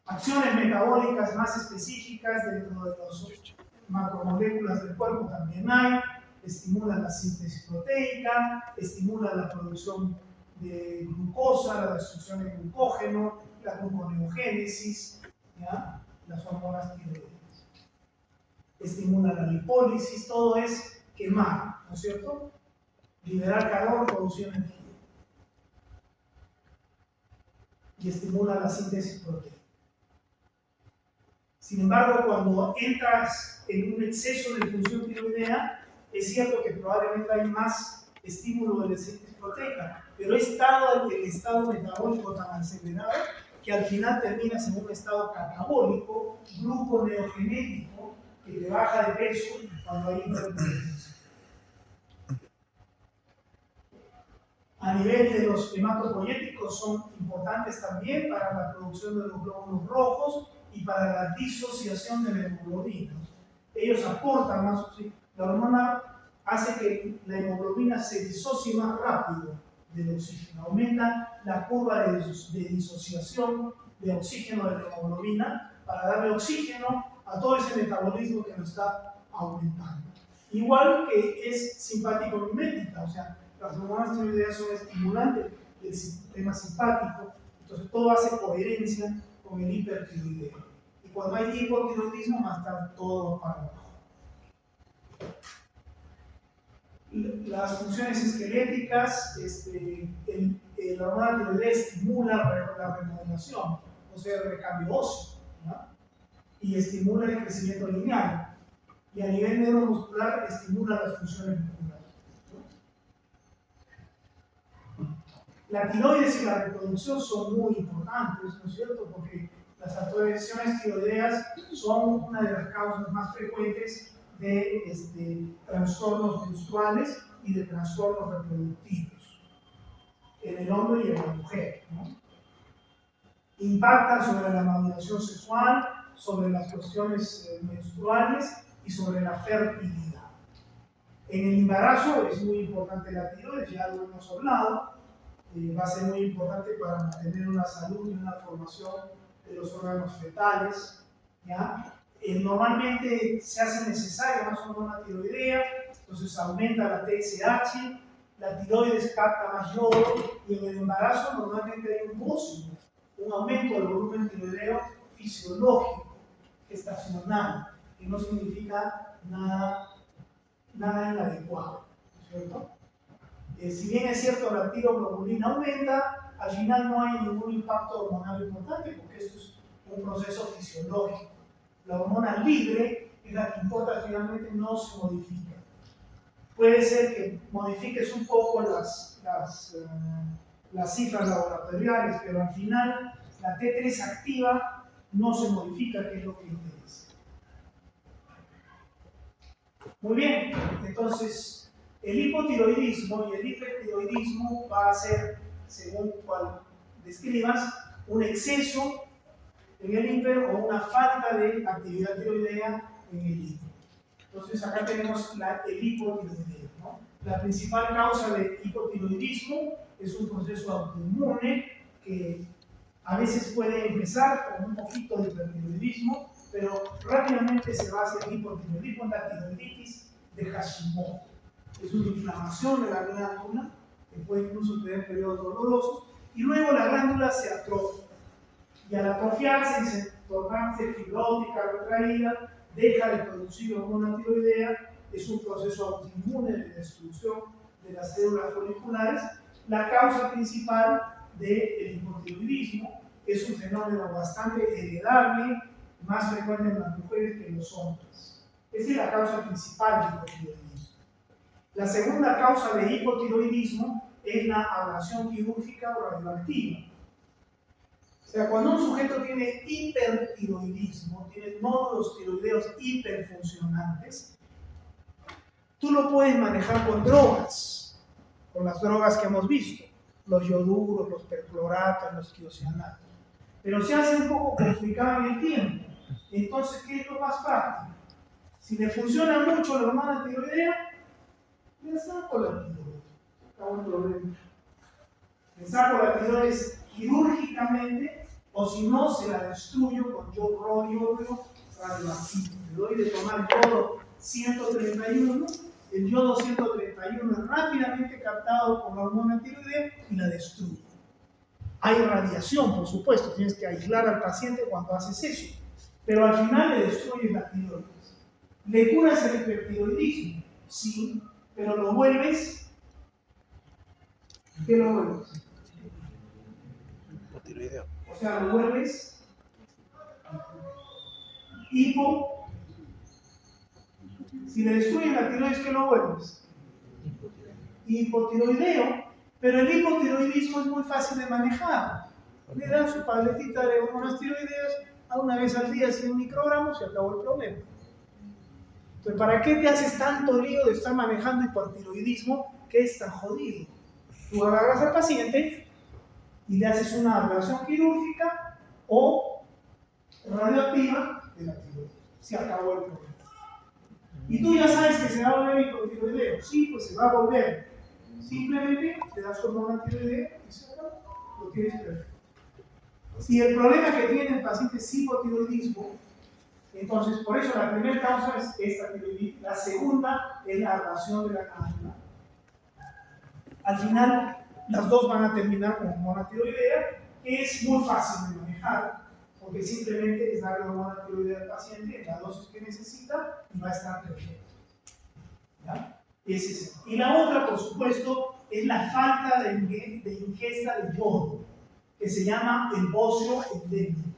Acciones metabólicas más específicas dentro de las macromoléculas del cuerpo también hay. Estimula la síntesis proteica, estimula la producción de glucosa, la destrucción de glucógeno, la gluconeogénesis, ¿ya? Las hormonas tiroideas. Estimula la lipólisis, todo es quemar, ¿no es cierto? Liberar calor, producir energía. Y estimula la síntesis proteica. Sin embargo, cuando entras en un exceso de función tiroidea, es cierto que probablemente hay más estímulo de la síntesis proteica, pero es estado el estado metabólico tan acelerado que al final terminas en un estado catabólico, gluconeogenético, que te baja de peso cuando hay hipertensión. A nivel de los hematopoyéticos son importantes también para la producción de los glóbulos rojos y para la disociación de la hemoglobina. Ellos aportan más oxígeno. La hormona hace que la hemoglobina se disocie más rápido del oxígeno. Aumenta la curva de disociación de oxígeno de la hemoglobina para darle oxígeno a todo ese metabolismo que nos está aumentando. Igual que es simpático-mimética, o sea, las hormonas tiroideas son estimulantes del sistema simpático, entonces todo hace coherencia con el hipertiroideo. Y cuando hay hipotiroidismo, va a estar todo para abajo. Las funciones esqueléticas, la hormona tiroidea estimula la remodelación, o sea, el recambio óseo, ¿no? Y estimula el crecimiento lineal. Y a nivel neuromuscular estimula las funciones musculares. La tiroides y la reproducción son muy importantes, ¿no es cierto? Porque las alteraciones tiroideas son una de las causas más frecuentes de trastornos menstruales y de trastornos reproductivos en el hombre y en la mujer, ¿no? Impactan sobre la maduración sexual, sobre las cuestiones menstruales y sobre la fertilidad. En el embarazo es muy importante la tiroides, ya lo hemos hablado. Va a ser muy importante para mantener una salud y una formación de los órganos fetales, ¿ya? Normalmente se hace necesaria más hormona tiroidea, entonces aumenta la TSH, la tiroides capta más yodo y en el embarazo normalmente hay un bócido, un aumento del volumen tiroideo fisiológico, estacional, que no significa nada inadecuado, ¿cierto? Si bien es cierto la tiroglobulina aumenta, al final no hay ningún impacto hormonal importante porque esto es un proceso fisiológico. La hormona libre es la que importa, finalmente no se modifica. Puede ser que modifiques un poco las cifras laboratoriales, pero al final la T3 activa no se modifica, que es lo que interesa. Muy bien, entonces el hipotiroidismo y el hipertiroidismo va a ser, según cual describas, un exceso en el hiper o una falta de actividad tiroidea en el hiper. Entonces acá tenemos el hipotiroideo, ¿no? La principal causa de hipotiroidismo es un proceso autoinmune que a veces puede empezar con un poquito de hipertiroidismo, pero rápidamente se va hacia el hipotiroidismo, la tiroiditis de Hashimoto. Es una inflamación de la glándula que puede incluso tener periodos dolorosos y luego la glándula se atrofia. Y al atrofiarse y se tornarse fibrótica, retraída, deja de producir hormona tiroidea, es un proceso autoinmune de destrucción de las células foliculares. La causa principal del hipotiroidismo es un fenómeno bastante heredable, más frecuente en las mujeres que en los hombres. Esa es la causa principal del hipotiroidismo. La segunda causa de hipotiroidismo es la ablación quirúrgica o radioactiva. O sea, cuando un sujeto tiene hipertiroidismo, tiene nódulos tiroideos hiperfuncionantes, tú lo puedes manejar con drogas, con las drogas que hemos visto, los ioduros, los percloratos, los tiocianatos. Pero se hace un poco complicado en el tiempo. Entonces, ¿qué es lo más práctico? Si le funciona mucho la hormona tiroidea, le saco la tiroides. Acabo el problema. Le saco la tiroides quirúrgicamente, o si no, se la destruyo con yodo radioactivo. Le doy de tomar yodo 131, el yodo 131 es rápidamente captado por la hormona tiroidea y la destruye. Hay radiación, por supuesto, tienes que aislar al paciente cuando haces eso, pero al final le destruyes la tiroides. ¿Le curas el hipertiroidismo? Sí, pero lo vuelves. ¿Qué lo vuelves? O sea, lo vuelves Hipo. Si le destruyen la tiroides, ¿qué lo vuelves? Hipotiroideo. Pero el hipotiroidismo es muy fácil de manejar. Le dan su tabletita de hormonas tiroideas a una vez al día, 100 microgramos, y acabó el problema. Entonces, ¿para qué te haces tanto lío de estar manejando hipotiroidismo que es tan jodido? Tú agarras al paciente y le haces una ablación quirúrgica o radioactiva de la tiroides. Se acabó el problema. Y tú ya sabes que se va a volver hipotiroideo. Sí, pues se va a volver. Simplemente te das hormona tiroidea y se acabó. Lo tienes perfecto. Si el problema que tiene el paciente es hipotiroidismo, entonces por eso la primera causa es esta tiroiditis, la segunda es la ablación de la glándula. Al final, las dos van a terminar con hormona tiroidea, que es muy fácil de manejar, porque simplemente es darle hormona tiroidea al paciente en la dosis que necesita y va a estar perfecto. ¿Ya? Ese es el. Y la otra, por supuesto, es la falta de ingesta de yodo, que se llama el bocio endémico.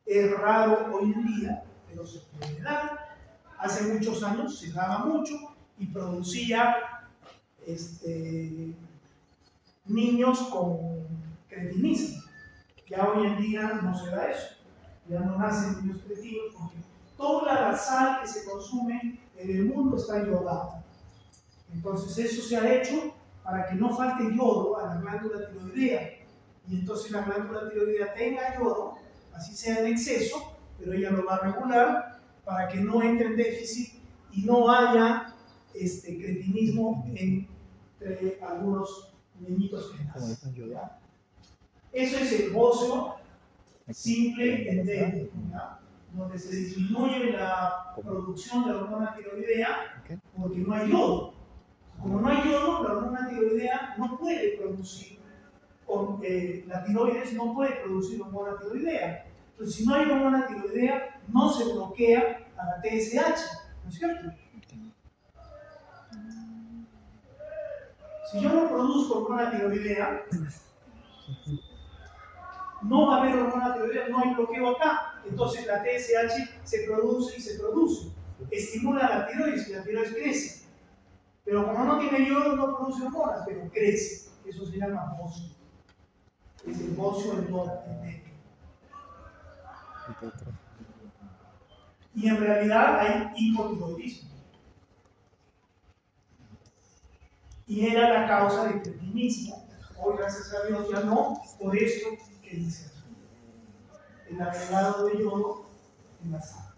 Es raro hoy en día, pero se puede dar. Hace muchos años se daba mucho y producía niños con cretinismo. Ya hoy en día no se da eso. Ya no nacen niños cretinos porque toda la sal que se consume en el mundo está yodada. Entonces eso se ha hecho para que no falte yodo a la glándula tiroidea. Y entonces la glándula tiroidea tenga yodo, así sea en exceso, pero ella lo va a regular para que no entre en déficit y no haya cretinismo entre algunos niñitos que nacen. Eso es el bocio simple endémico, donde se disminuye la producción de la hormona tiroidea porque no hay yodo. Como no hay yodo, la hormona tiroidea no puede producir, la tiroides no puede producir hormona tiroidea. Entonces, si no hay hormona tiroidea, no se bloquea a la TSH, ¿no es cierto? Si yo no produzco hormona tiroidea, no va a haber hormona tiroidea, no hay bloqueo acá. Entonces la TSH se produce y se produce. Estimula la tiroides y la tiroides crece. Pero como no tiene yodo, no produce hormonas, pero crece. Eso se llama bocio. Es el bocio endémico. Y en realidad hay hipotiroidismo. Y era la causa del cretinismo. Hoy, gracias a Dios, ya no, por esto que dice aquí. El agregado de yodo en la sangre.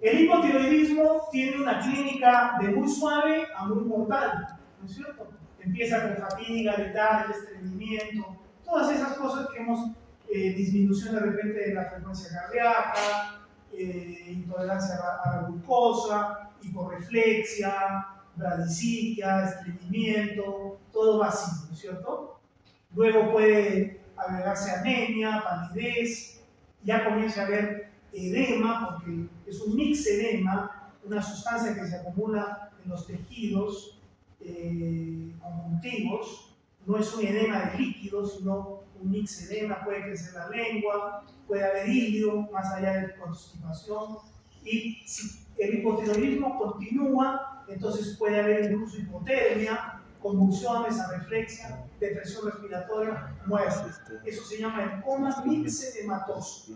El hipotiroidismo tiene una clínica de muy suave a muy mortal, ¿no es cierto? Empieza con fatiga, letargia, estreñimiento, todas esas cosas que hemos, disminución de repente de la frecuencia cardíaca, intolerancia a la glucosa, hiporreflexia, bradicitia, estreñimiento, todo va así, ¿no es cierto? Luego puede agregarse anemia, palidez, ya comienza a haber edema, porque es un mixedema, una sustancia que se acumula en los tejidos conjuntivos, no es un edema de líquidos, sino un mixedema, puede crecer la lengua, puede haber ilio, más allá de constipación, y si el hipotiroidismo continúa, entonces puede haber incluso hipotermia, convulsiones, areflexia, depresión respiratoria, muerte. Eso se llama el coma mixedematoso.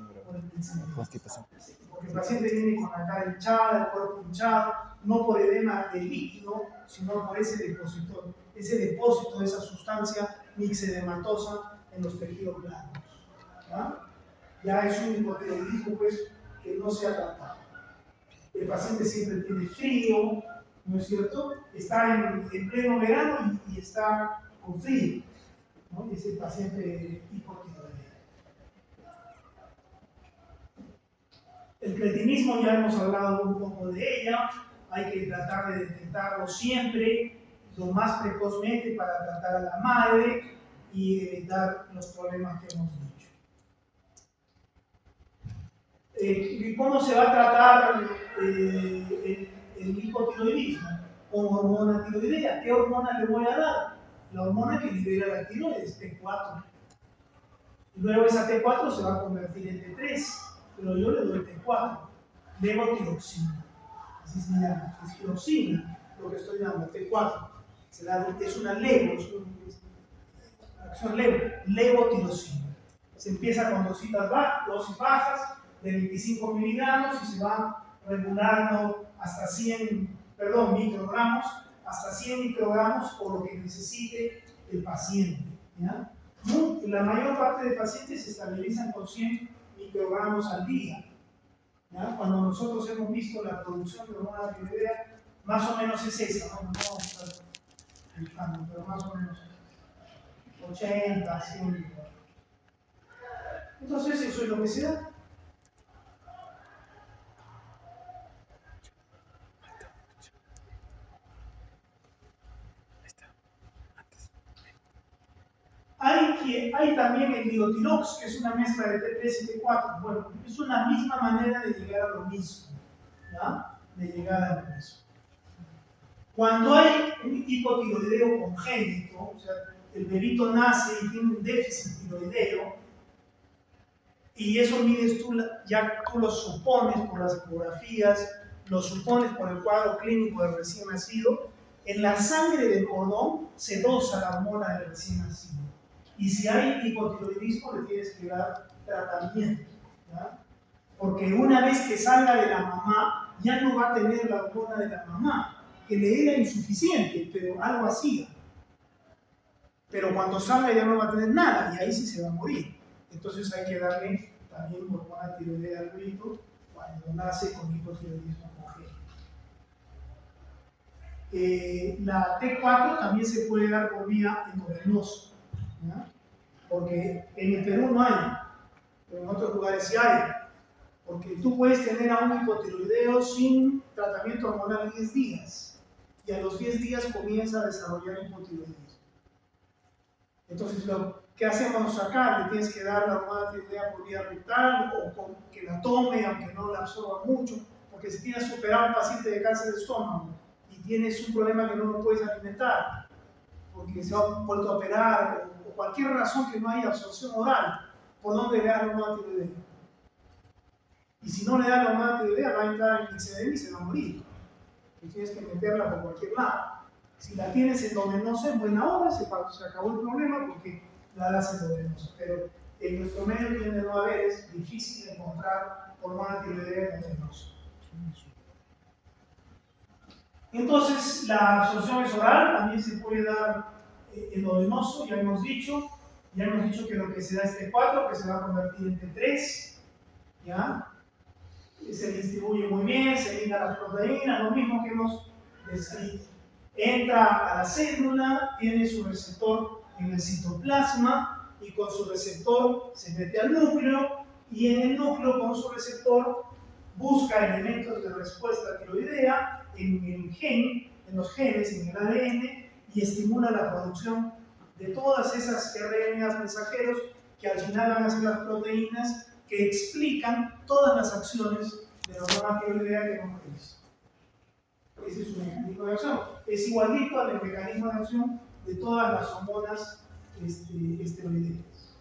Porque el paciente viene con la cara hinchada, el cuerpo hinchado, no por edema de líquido, sino por ese depósito de esa sustancia mixedematosa en los tejidos blandos. Ya es un hipotiroidismo pues, que no se ha tratado. El paciente siempre tiene frío, ¿no es cierto? Está en pleno verano y está con frío, ¿no? Es el paciente hipotiroideo. El cretinismo ya hemos hablado un poco de ella, hay que tratar de detectarlo siempre, lo más precozmente para tratar a la madre y evitar los problemas que hemos dicho. ¿Cómo se va a tratar el hipotiroidismo? Con hormona tiroidea. ¿Qué hormona le voy a dar? La hormona que libera la tiroides, T4. Luego esa T4 se va a convertir en T3, pero yo le doy T4, levotiroxina. Así se llama, es tiroxina, lo que estoy dando, T4. Es una levo, es una acción levotirosina. Se empieza con dosis bajas de 25 miligramos y se va regulando hasta 100 microgramos, hasta 100 microgramos por lo que necesite el paciente. ¿Ya? La mayor parte de pacientes se estabilizan con 100 microgramos al día. ¿Ya? Cuando nosotros hemos visto la producción de hormona tiroidea, más o menos es esa, ¿no? No vamos a estar buscando, pero más o menos 80, 100. Entonces eso es lo que se da. Hay también el Diotirox, que es una mezcla de T3 y T4. Bueno, es una misma manera de llegar a lo mismo. ¿Ya? De llegar a lo mismo. Cuando hay un hipotiroideo congénito, o sea, el bebito nace y tiene un déficit tiroideo, y eso mides tú, ya tú lo supones por las ecografías, lo supones por el cuadro clínico del recién nacido, en la sangre del cordón se dosa la hormona del recién nacido. Y si hay hipotiroidismo, le tienes que dar tratamiento. ¿Ya? Porque una vez que salga de la mamá, ya no va a tener la hormona de la mamá, que le era insuficiente, pero algo hacía. Pero cuando salga ya no va a tener nada, y ahí sí se va a morir. Entonces hay que darle también hormona tiroidea al bebito cuando nace con hipotiroidismo congénito. La T4 también se puede dar por vía endovenosa. ¿Ya? Porque en el Perú no hay, pero en otros lugares sí hay. Porque tú puedes tener a un hipotiroideo sin tratamiento hormonal 10 días, y a los 10 días comienza a desarrollar hipotiroidismo. Entonces, ¿qué hacemos acá? Le tienes que dar la hormona tiroidea por vía rectal o que la tome, aunque no la absorba mucho, porque si tienes que operar a un paciente de cáncer de estómago y tienes un problema que no lo puedes alimentar, porque se ha vuelto a operar, o cualquier razón que no haya absorción oral, ¿por dónde le da la hormona tiroidea? Y si no le da la hormona tiroidea, va a entrar en glicemia y se va a morir. Y tienes que meterla por cualquier lado. Si la tienes endovenosa, en buena hora se acabó el problema porque la das endovenosa. Pero en nuestro medio tiene no haber, es difícil encontrar hormona tiroidea endovenosa. Entonces, la absorción es oral, también se puede dar endovenoso, ya hemos dicho que lo que se da es T4, que se va a convertir en T3, ¿ya? Se distribuye muy bien, se liga las proteínas, lo mismo que hemos descrito. Entra a la célula, tiene su receptor en el citoplasma y con su receptor se mete al núcleo, y en el núcleo con su receptor busca elementos de respuesta tiroidea en el gen, en los genes, en el ADN, y estimula la producción de todas esas RNAs mensajeros que al final van a ser las proteínas que explican todas las acciones de la hormona tiroidea que hemos visto. Ese es un mecanismo de acción. Es igualito al mecanismo de acción de todas las hormonas esteroideas.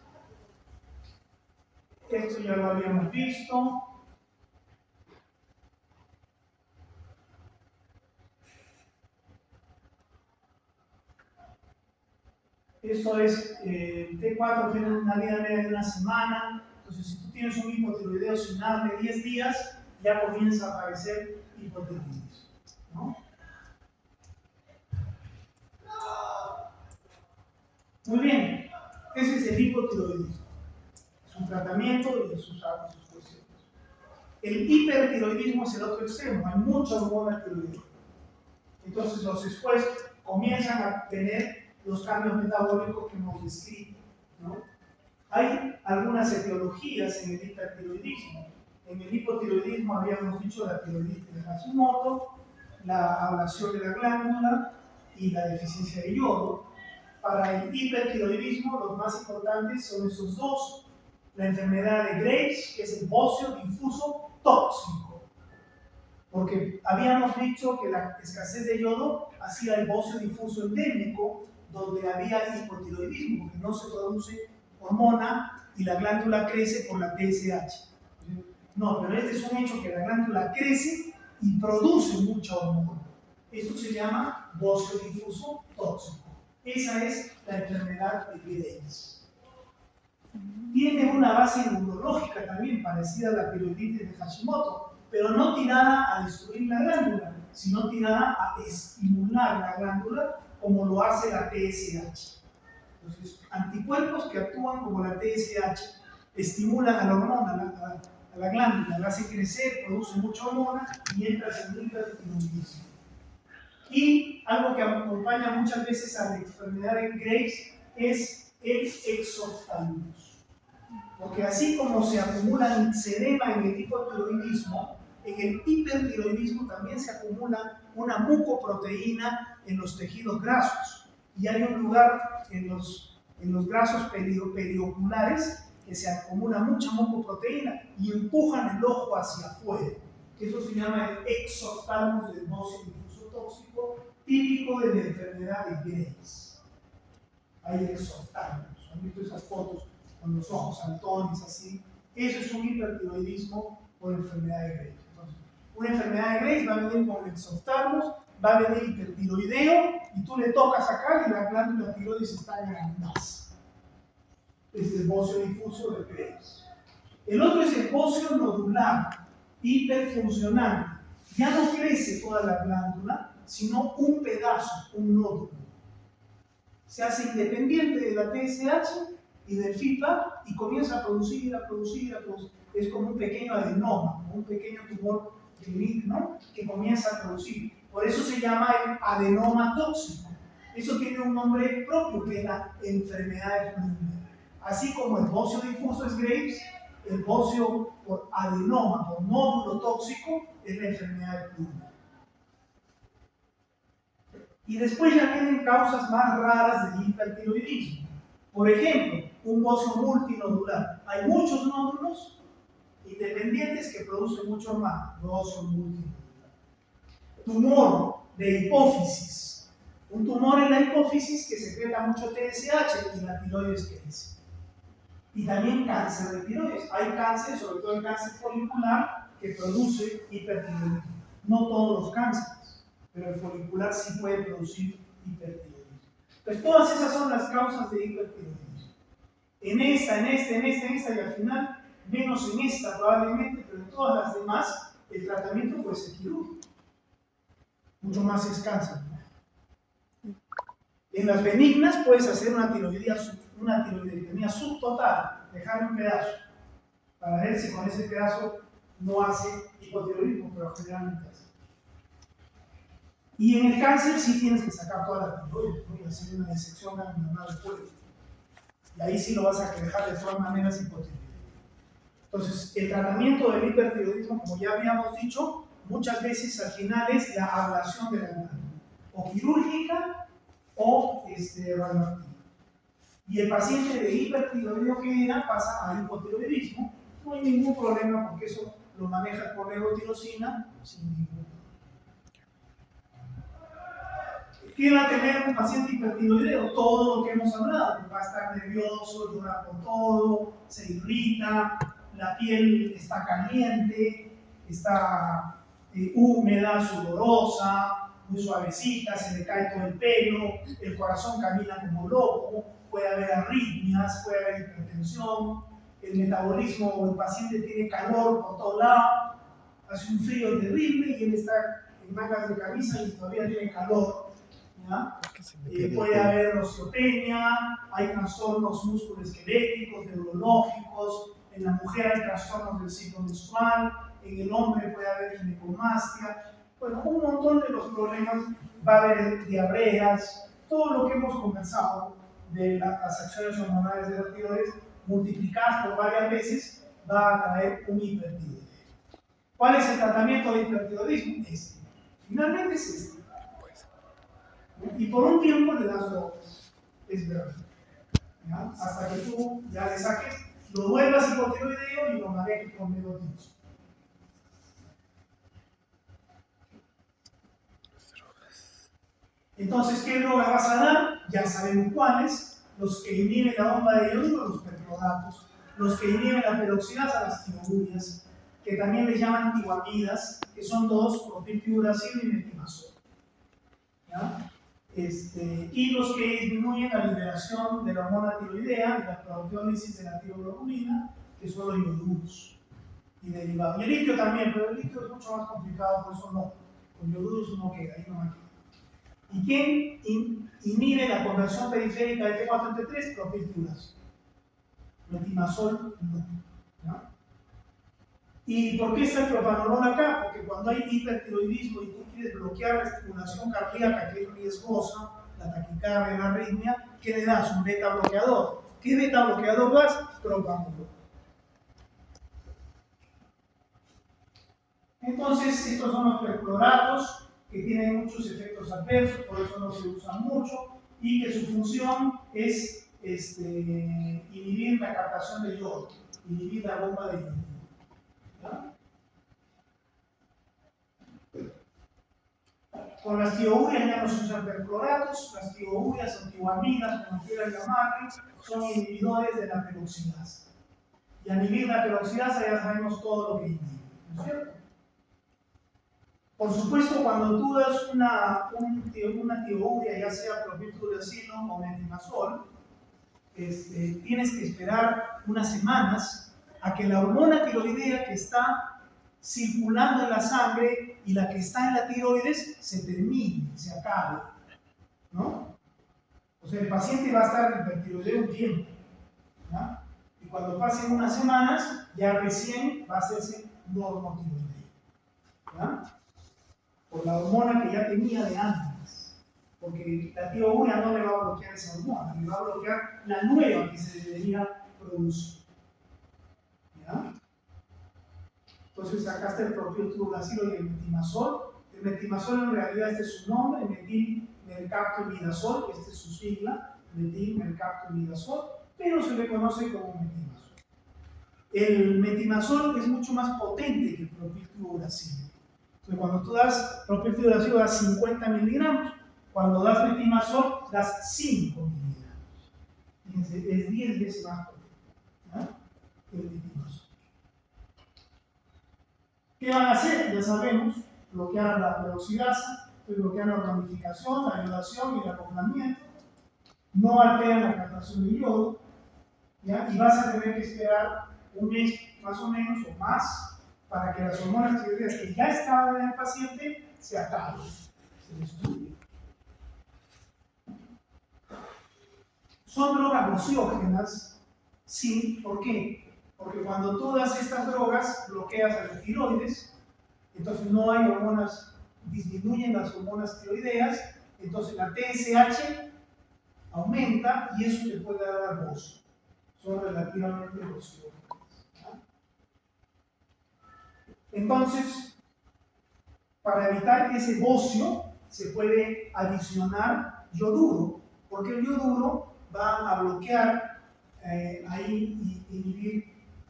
Esto ya lo habíamos visto. Esto es, T4 tiene una vida media de una semana. Entonces, si tú tienes un hipotiroideo sin darle 10 días, ya comienza a aparecer hipotiroidismo, ¿no? Muy bien, ese es el hipotiroidismo, su tratamiento y sus cuestiones. El hipertiroidismo es el otro extremo, hay mucha hormona tiroidea. Entonces los después comienzan a tener los cambios metabólicos que hemos descrito, ¿no? Hay algunas etiologías en el hipertiroidismo. En el hipotiroidismo habíamos dicho la tiroiditis de Hashimoto, la ablación de la glándula y la deficiencia de yodo. Para el hipertiroidismo, los más importantes son esos dos: la enfermedad de Graves, que es el bóceo difuso tóxico, porque habíamos dicho que la escasez de yodo hacía el bóceo difuso endémico, donde había hipotiroidismo, porque no se produce hormona y la glándula crece por la TSH. No, pero este es un hecho que la glándula crece y produce mucha hormona. Esto se llama bocio difuso tóxico. Esa es la enfermedad de Graves. Tiene una base neurológica también parecida a la tiroiditis de Hashimoto, pero no tirada a destruir la glándula, sino tirada a estimular la glándula como lo hace la TSH. Entonces, anticuerpos que actúan como la TSH estimulan a la hormona, a la glándula, la hace crecer, produce mucha hormona y entra en hipertiroidismo. Y algo que acompaña muchas veces a la enfermedad de Graves es el exoftalmos. Porque así como se acumula sedema en el hipotiroidismo, en el hipertiroidismo también se acumula una mucoproteína en los tejidos grasos. Y hay un lugar en los grasos perioculares que se acumula mucha mucoproteína y empujan el ojo hacia afuera. Eso se llama el exoftalmos del bocio difuso tóxico, típico de la enfermedad de Graves. Hay exoftalmos. ¿Han visto esas fotos con los ojos saltones así? Eso es un hipertiroidismo por enfermedad de Graves. Entonces, una enfermedad de Graves va a venir con el exoftalmos, va a venir hipertiroideo y tú le tocas acá y la glándula tiroides está agrandaza. Es el bocio difuso de Graves. El otro es el bocio nodular, hiperfuncionante. Ya no crece toda la glándula, sino un pedazo, un nódulo. Se hace independiente de la TSH y del FIPA y comienza a producir. Es como un pequeño adenoma, como un pequeño tumor benigno que comienza a producir. Por eso se llama el adenoma tóxico. Eso tiene un nombre propio, que es la enfermedad de Plummer. Así como el bocio difuso es Graves, el bocio por adenoma, por nódulo tóxico, es la enfermedad de Plummer. Y después ya vienen causas más raras del hipertiroidismo. Por ejemplo, un bocio multinodular. Hay muchos nódulos independientes que producen mucho más. Bocio multinodular. Tumor de hipófisis. Un tumor en la hipófisis que secreta mucho TSH y la tiroides crece. Y también cáncer de tiroides. Hay cáncer, sobre todo el cáncer folicular, que produce hipertiroidismo. No todos los cánceres, pero el folicular sí puede producir hipertiroidismo. Pues todas esas son las causas de hipertiroidismo. En esta y al final, menos en esta probablemente, pero en todas las demás, el tratamiento puede ser quirúrgico. Mucho más es cáncer. En las benignas puedes hacer una tiroidectomía subtotal, dejar un pedazo, para ver si con ese pedazo no hace hipotiroidismo, pero generalmente hace. Y en el cáncer sí tienes que sacar toda la tiroides, ¿no? Y hacer una disección ganglionar del cuello. Y ahí sí lo vas a dejar de todas maneras hipotiroidismo. Entonces, el tratamiento del hipertiroidismo, como ya habíamos dicho, muchas veces al final es la ablación de la glándula, o quirúrgica o radioactiva. Y el paciente de hipertiroideo que era pasa a hipotiroidismo, no hay ningún problema porque eso lo maneja con levotirosina sin ningún problema. ¿Qué va a tener un paciente hipertiroideo? Todo lo que hemos hablado. Va a estar nervioso, llora por todo, se irrita, la piel está caliente, está húmeda, sudorosa, muy suavecita, se le cae todo el pelo, el corazón camina como loco, puede haber arritmias, puede haber hipertensión, el metabolismo, el paciente tiene calor por todo lado, hace un frío terrible y él está en mangas de camisa y todavía tiene calor. Puede haber osteopenia, hay trastornos musculoesqueléticos, neurológicos, en la mujer hay trastornos del ciclo menstrual, en el hombre puede haber ginecomastia, bueno, un montón de los problemas, va a haber diarreas, todo lo que hemos conversado de las acciones hormonales de la tiroides, multiplicadas por varias veces, va a traer un hipertiroidismo. ¿Cuál es el tratamiento de hipertiroidismo? Finalmente es este. Y por un tiempo le das drogas, es verdad, ¿ya? Hasta que tú ya le saques, lo vuelvas hipotiroideo y lo manejes con levotiroxina. Entonces, ¿qué droga vas a dar? Ya sabemos cuáles, los que inhiben la bomba de iodio, los petrodatos, los que inhiben la peroxidasa, las tioureas, que también les llaman tioamidas, que son dos, propiltiuracilo y metimazol. ¿Ya? Y los que disminuyen la liberación de la hormona tiroidea y la proteólisis de la tiroglobulina, que son los ioduros y derivados. Y el litio también, pero el litio es mucho más complicado, por eso no. Con ioduros no queda, ahí no va a quedar. ¿Y quién inhibe la conversión periférica de T4 en T3? Propiltiuracilo. Metimazol no. ¿Ya? ¿Y por qué está el propanolol acá? Porque cuando hay hipertiroidismo y tú quieres bloquear la estimulación cardíaca, que es riesgosa, la taquicardia, la arritmia, ¿qué le das? Un beta bloqueador. ¿Qué beta bloqueador das? Propanolol. Entonces, estos son los percloratos que tienen muchos efectos adversos, por eso no se usan mucho, y que su función es inhibir la captación de yodo, inhibir la bomba de yodo. ¿Ya? Con las tioureas ya no se usan percloratos, las tioureas o tioamidas, como quieran llamarle, son inhibidores de la peroxidasa. Y al inhibir la peroxidasa ya sabemos todo lo que inhibe, ¿no es cierto? Por supuesto, cuando tú das una tiourea, ya sea propiltiuracilo o metimazol, tienes que esperar unas semanas a que la hormona tiroidea que está circulando en la sangre y la que está en la tiroides se termine, se acabe, ¿no? O sea, el paciente va a estar en hipertiroideo un tiempo, ¿ya? Y cuando pasen unas semanas, ya recién va a hacerse normotiroideo, ¿ya? Por la hormona que ya tenía de antes, porque la tiourea no le va a bloquear esa hormona, le va a bloquear la nueva que se debería producir, ¿ya? Entonces acá está el propiltiuracilo y el metimazol. El metimazol en realidad este es su nombre, metilmercaptolidazol, esta es su sigla, metilmercaptolidazol, pero se le conoce como metimazol. El metimazol es mucho más potente que el propiltiuracilo. Entonces cuando tú das propiltiuracilo das 50 miligramos, cuando das metimazol das 5 miligramos. Es 10 veces más potente, ¿no? El metimazol. ¿Qué van a hacer? Ya sabemos, bloquear la peroxidasa, bloquear la organificación, la iodación y el acoplamiento, no alteran la captación de yodo, ¿ya? Y vas a tener que esperar un mes más o menos o más para que las hormonas tiroideas que ya estaban en el paciente se acaben, se destruyan. Son drogas nociógenas, sí, ¿por qué? Porque cuando tú das estas drogas, bloqueas a la tiroides, entonces no hay hormonas, disminuyen las hormonas tiroideas, entonces la TSH aumenta y eso te puede dar bocio. Son relativamente bociógenas. Entonces, para evitar ese bocio, se puede adicionar yoduro, porque el yoduro va a bloquear ahí y inhibir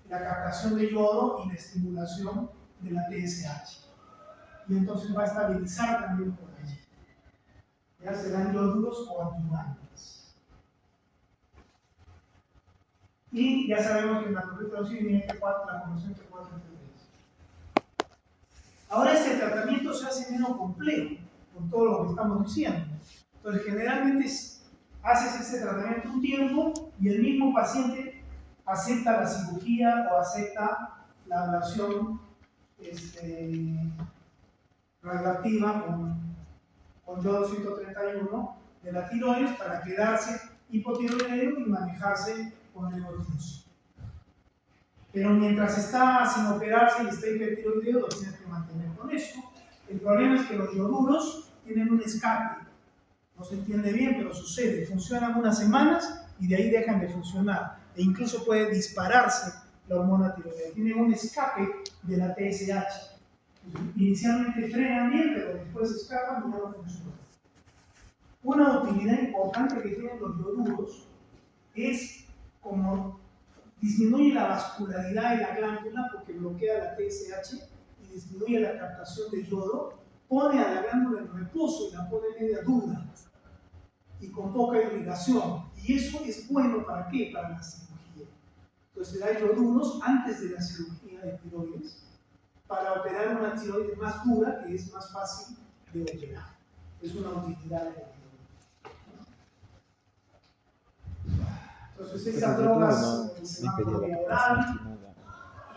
la captación de yodo y la estimulación de la TSH. Y entonces va a estabilizar también por allí. Ya serán yoduros coadyuvantes. Y ya sabemos que en la propiltiuracilo viene la conversión T4 en T3. Ahora este tratamiento se hace menos complejo, con todo lo que estamos diciendo. Entonces generalmente haces este tratamiento un tiempo y el mismo paciente acepta la cirugía o acepta la ablación radioactiva con yodo 131 de la tiroides para quedarse hipotiroideo y manejarse con levotiroxina. Pero mientras está sin operarse y está hipertiroideo, lo tienes que mantener con esto. El problema es que los yoduros tienen un escape. No se entiende bien, pero sucede. Funcionan unas semanas y de ahí dejan de funcionar. E incluso puede dispararse la hormona tiroidea. Tienen un escape de la TSH. Inicialmente frenan bien, pero después escapan y ya no funcionan. Una utilidad importante que tienen los yoduros es como disminuye la vascularidad de la glándula porque bloquea la TSH y disminuye la captación de yodo, pone a la glándula en reposo y la pone media dura y con poca irrigación. Y eso es bueno ¿para qué? Para la cirugía. Entonces se da ioduros antes de la cirugía de tiroides para operar una tiroides más dura que es más fácil de operar. Es una utilidad de la tiroides. Entonces esas drogas se llaman por oral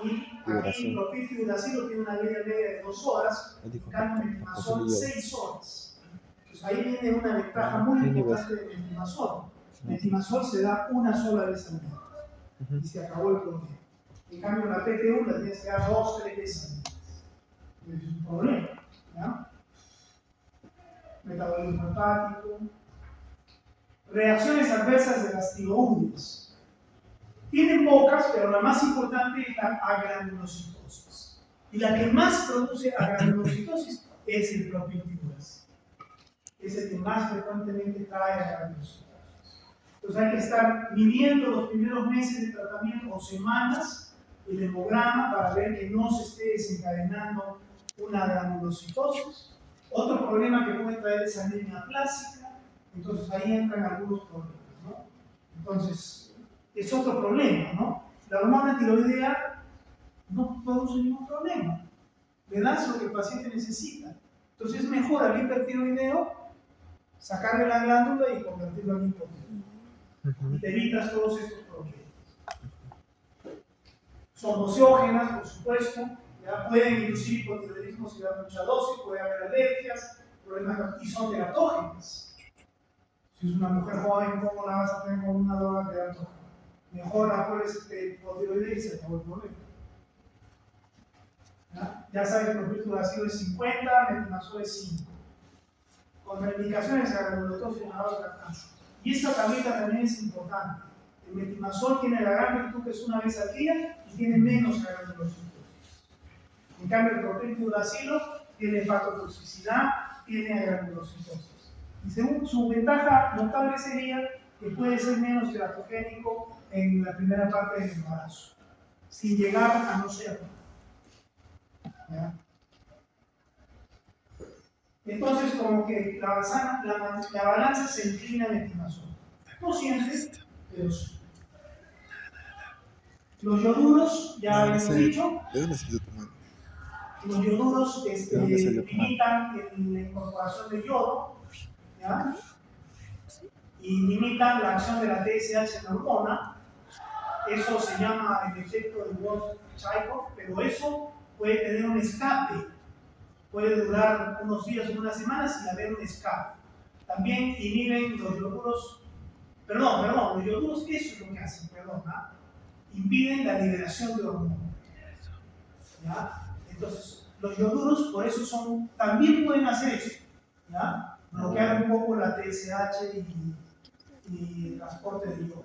y aquí el propiltiuracilo tiene una vida media de 2 horas, en cambio metimazol 6 horas. Entonces ahí viene una ventaja muy importante de metimazol. Metimazol se da una sola vez al día y se acabó el problema. En cambio la PTU la tienes que dar 2 o 3 veces al día. Es un problema, ¿ya? Metabolismo hepático. Reacciones adversas de las tiroides. Tienen pocas, pero la más importante es la agranulocitosis. Y la que más produce agranulocitosis es el propiltiuracil. Es el que más frecuentemente trae agranulocitosis. Entonces hay que estar midiendo los primeros meses de tratamiento o semanas el hemograma para ver que no se esté desencadenando una granulocitosis. Otro problema que puede traer es anemia plástica. Entonces ahí entran algunos problemas, ¿no? Entonces, es otro problema, ¿no? La hormona tiroidea no produce ningún problema. Le das lo que el paciente necesita. Entonces es mejor al hipertiroideo sacarle la glándula y convertirlo en hipotiroideo. Y te evitas todos estos problemas. Son doseógenas, por supuesto. Ya pueden inducir hipotiroidismo si da mucha dosis, puede haber alergias, problemas, y son teratógenas. Si es una mujer joven, ¿cómo la vas a tener con una droga teratógena? Mejor la pones hipotiroidea y se acabó el problema. Ya sabes que el propiltiuracil es 50, metimazol es 5. Contraindicaciones a granulocitosis en la lactancia. Y esta tablita también es importante. El metimazol tiene la gran virtud que es una vez al día y tiene menos granulocitosis. En cambio, el propiltiuracilo tiene hepatotoxicidad, tiene granulocitosis. Y según su ventaja notable sería que puede ser menos teratogénico en la primera parte del embarazo, sin llegar a no serlo. ¿Ya? Entonces, como que la balanza se inclina en metimazol. No siempre, pero sí. Los yoduros, ya habíamos dicho, ¿De dónde salió tu mano? los yoduros ¿De dónde salió tu mano? limitan la incorporación de yodo, ¿ya? Y limitan la acción de la TSH en la hormona. Eso se llama el efecto de Wolff-Chaikoff, pero eso puede tener un escape. Puede durar unos días o unas semanas y haber un escape. También inhiben los yoduros, los yoduros, eso es lo que hacen, impiden la liberación de hormonas. ¿Ya? Entonces, los yoduros por eso también pueden hacer eso, ¿ya? Bloquear un poco la TSH y el transporte de yodo.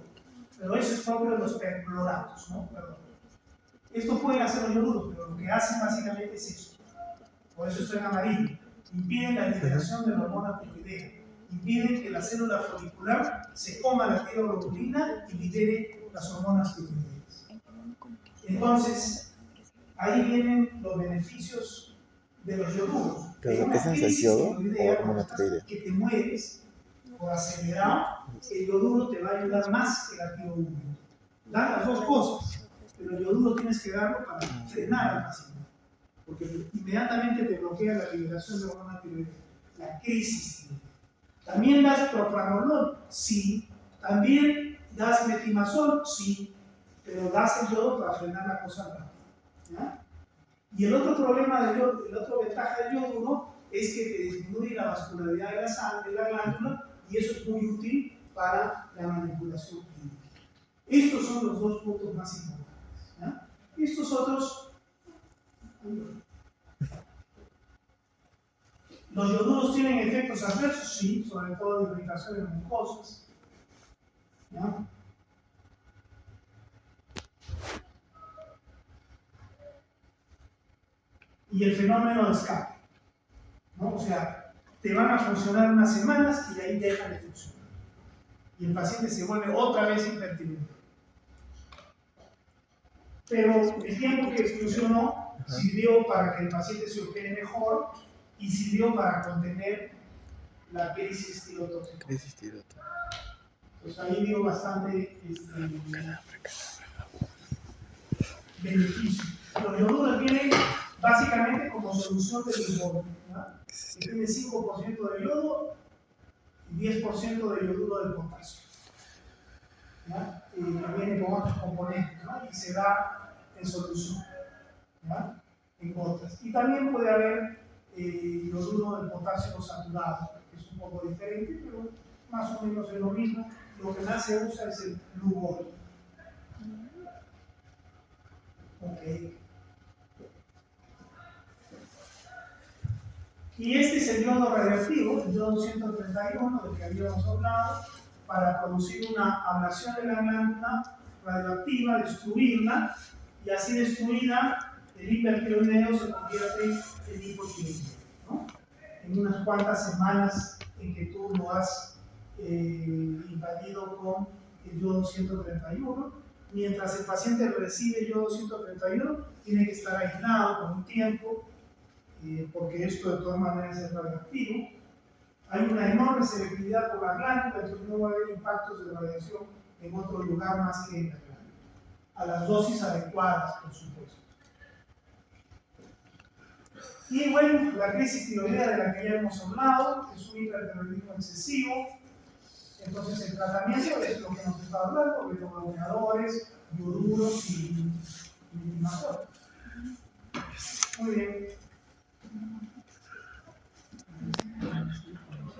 Pero eso es propio de los percloratos, ¿no? Perdón. Esto pueden hacer los yoduros, pero lo que hacen básicamente es eso. Por eso está en amarillo. Impiden la liberación de la hormona tiroidea. Impiden que la célula folicular se coma la tiroglobulina y libere las hormonas tiroideas. Entonces, ahí vienen los beneficios de los yoduros. ¿Pero lo que hacen es el yodo o hormona tiroidea? Que te mueres por acelerado, el yoduro te va a ayudar más que la tiroglobulina. Dan las dos cosas, pero el yoduro tienes que darlo para frenar al paciente, porque inmediatamente te bloquea la liberación de hormona tiroidea, la crisis tiroidea. ¿También das propranolol? Sí. ¿También das metimazol? Sí. Pero das el yodo para frenar la cosa rápida. ¿Ya? Y el otro problema del yodo, la otra ventaja del yoduro es que te disminuye la vascularidad de la sangre, de la glándula, y eso es muy útil para la manipulación clínica. Estos son los dos puntos más importantes. ¿Ya? Estos otros, ¿los yoduros tienen efectos adversos? Sí, sobre todo de irritación de mucosas. ¿Ya? Y el fenómeno de escape, ¿no? O sea, te van a funcionar unas semanas y de ahí dejan de funcionar. Y el paciente se vuelve otra vez hipertiroideo. Pero el tiempo que funcionó sirvió para que el paciente se opere mejor y sirvió para contener la crisis tirotóxica. Pues ahí dio bastante beneficio. Los ioduros vienen básicamente como solución del iodo, que tiene 5% de yodo y 10% de yoduro de potasio, ¿ya? Que viene con otros componentes, ¿no? Y se da en solución, ¿ya? En gotas. Y también puede haber yoduro de potasio saturado, que es un poco diferente, pero más o menos es lo mismo. Lo que más se usa es el Lugol. Okay. Y este es el yodo radioactivo, el yodo 131, del que habíamos hablado, para producir una ablación de la glándula radioactiva, destruirla, y así destruida, el hipertiroideo se convierte en hipotiroideo, ¿no? En unas cuantas semanas en que tú lo has invadido con el yodo 131, mientras el paciente recibe el yodo 131, tiene que estar aislado por un tiempo, porque esto de todas maneras es radioactivo. Hay una enorme selectividad por la glándula, entonces no va a haber impactos de radiación en otro lugar más que en la glándula. A las dosis adecuadas, por supuesto. Y bueno, la crisis tiroidea de la que ya hemos hablado, es un hipertiroidismo excesivo. Entonces el tratamiento es lo que nos está hablando, beta-bloqueadores, ioduros y metimazoles. Muy bien.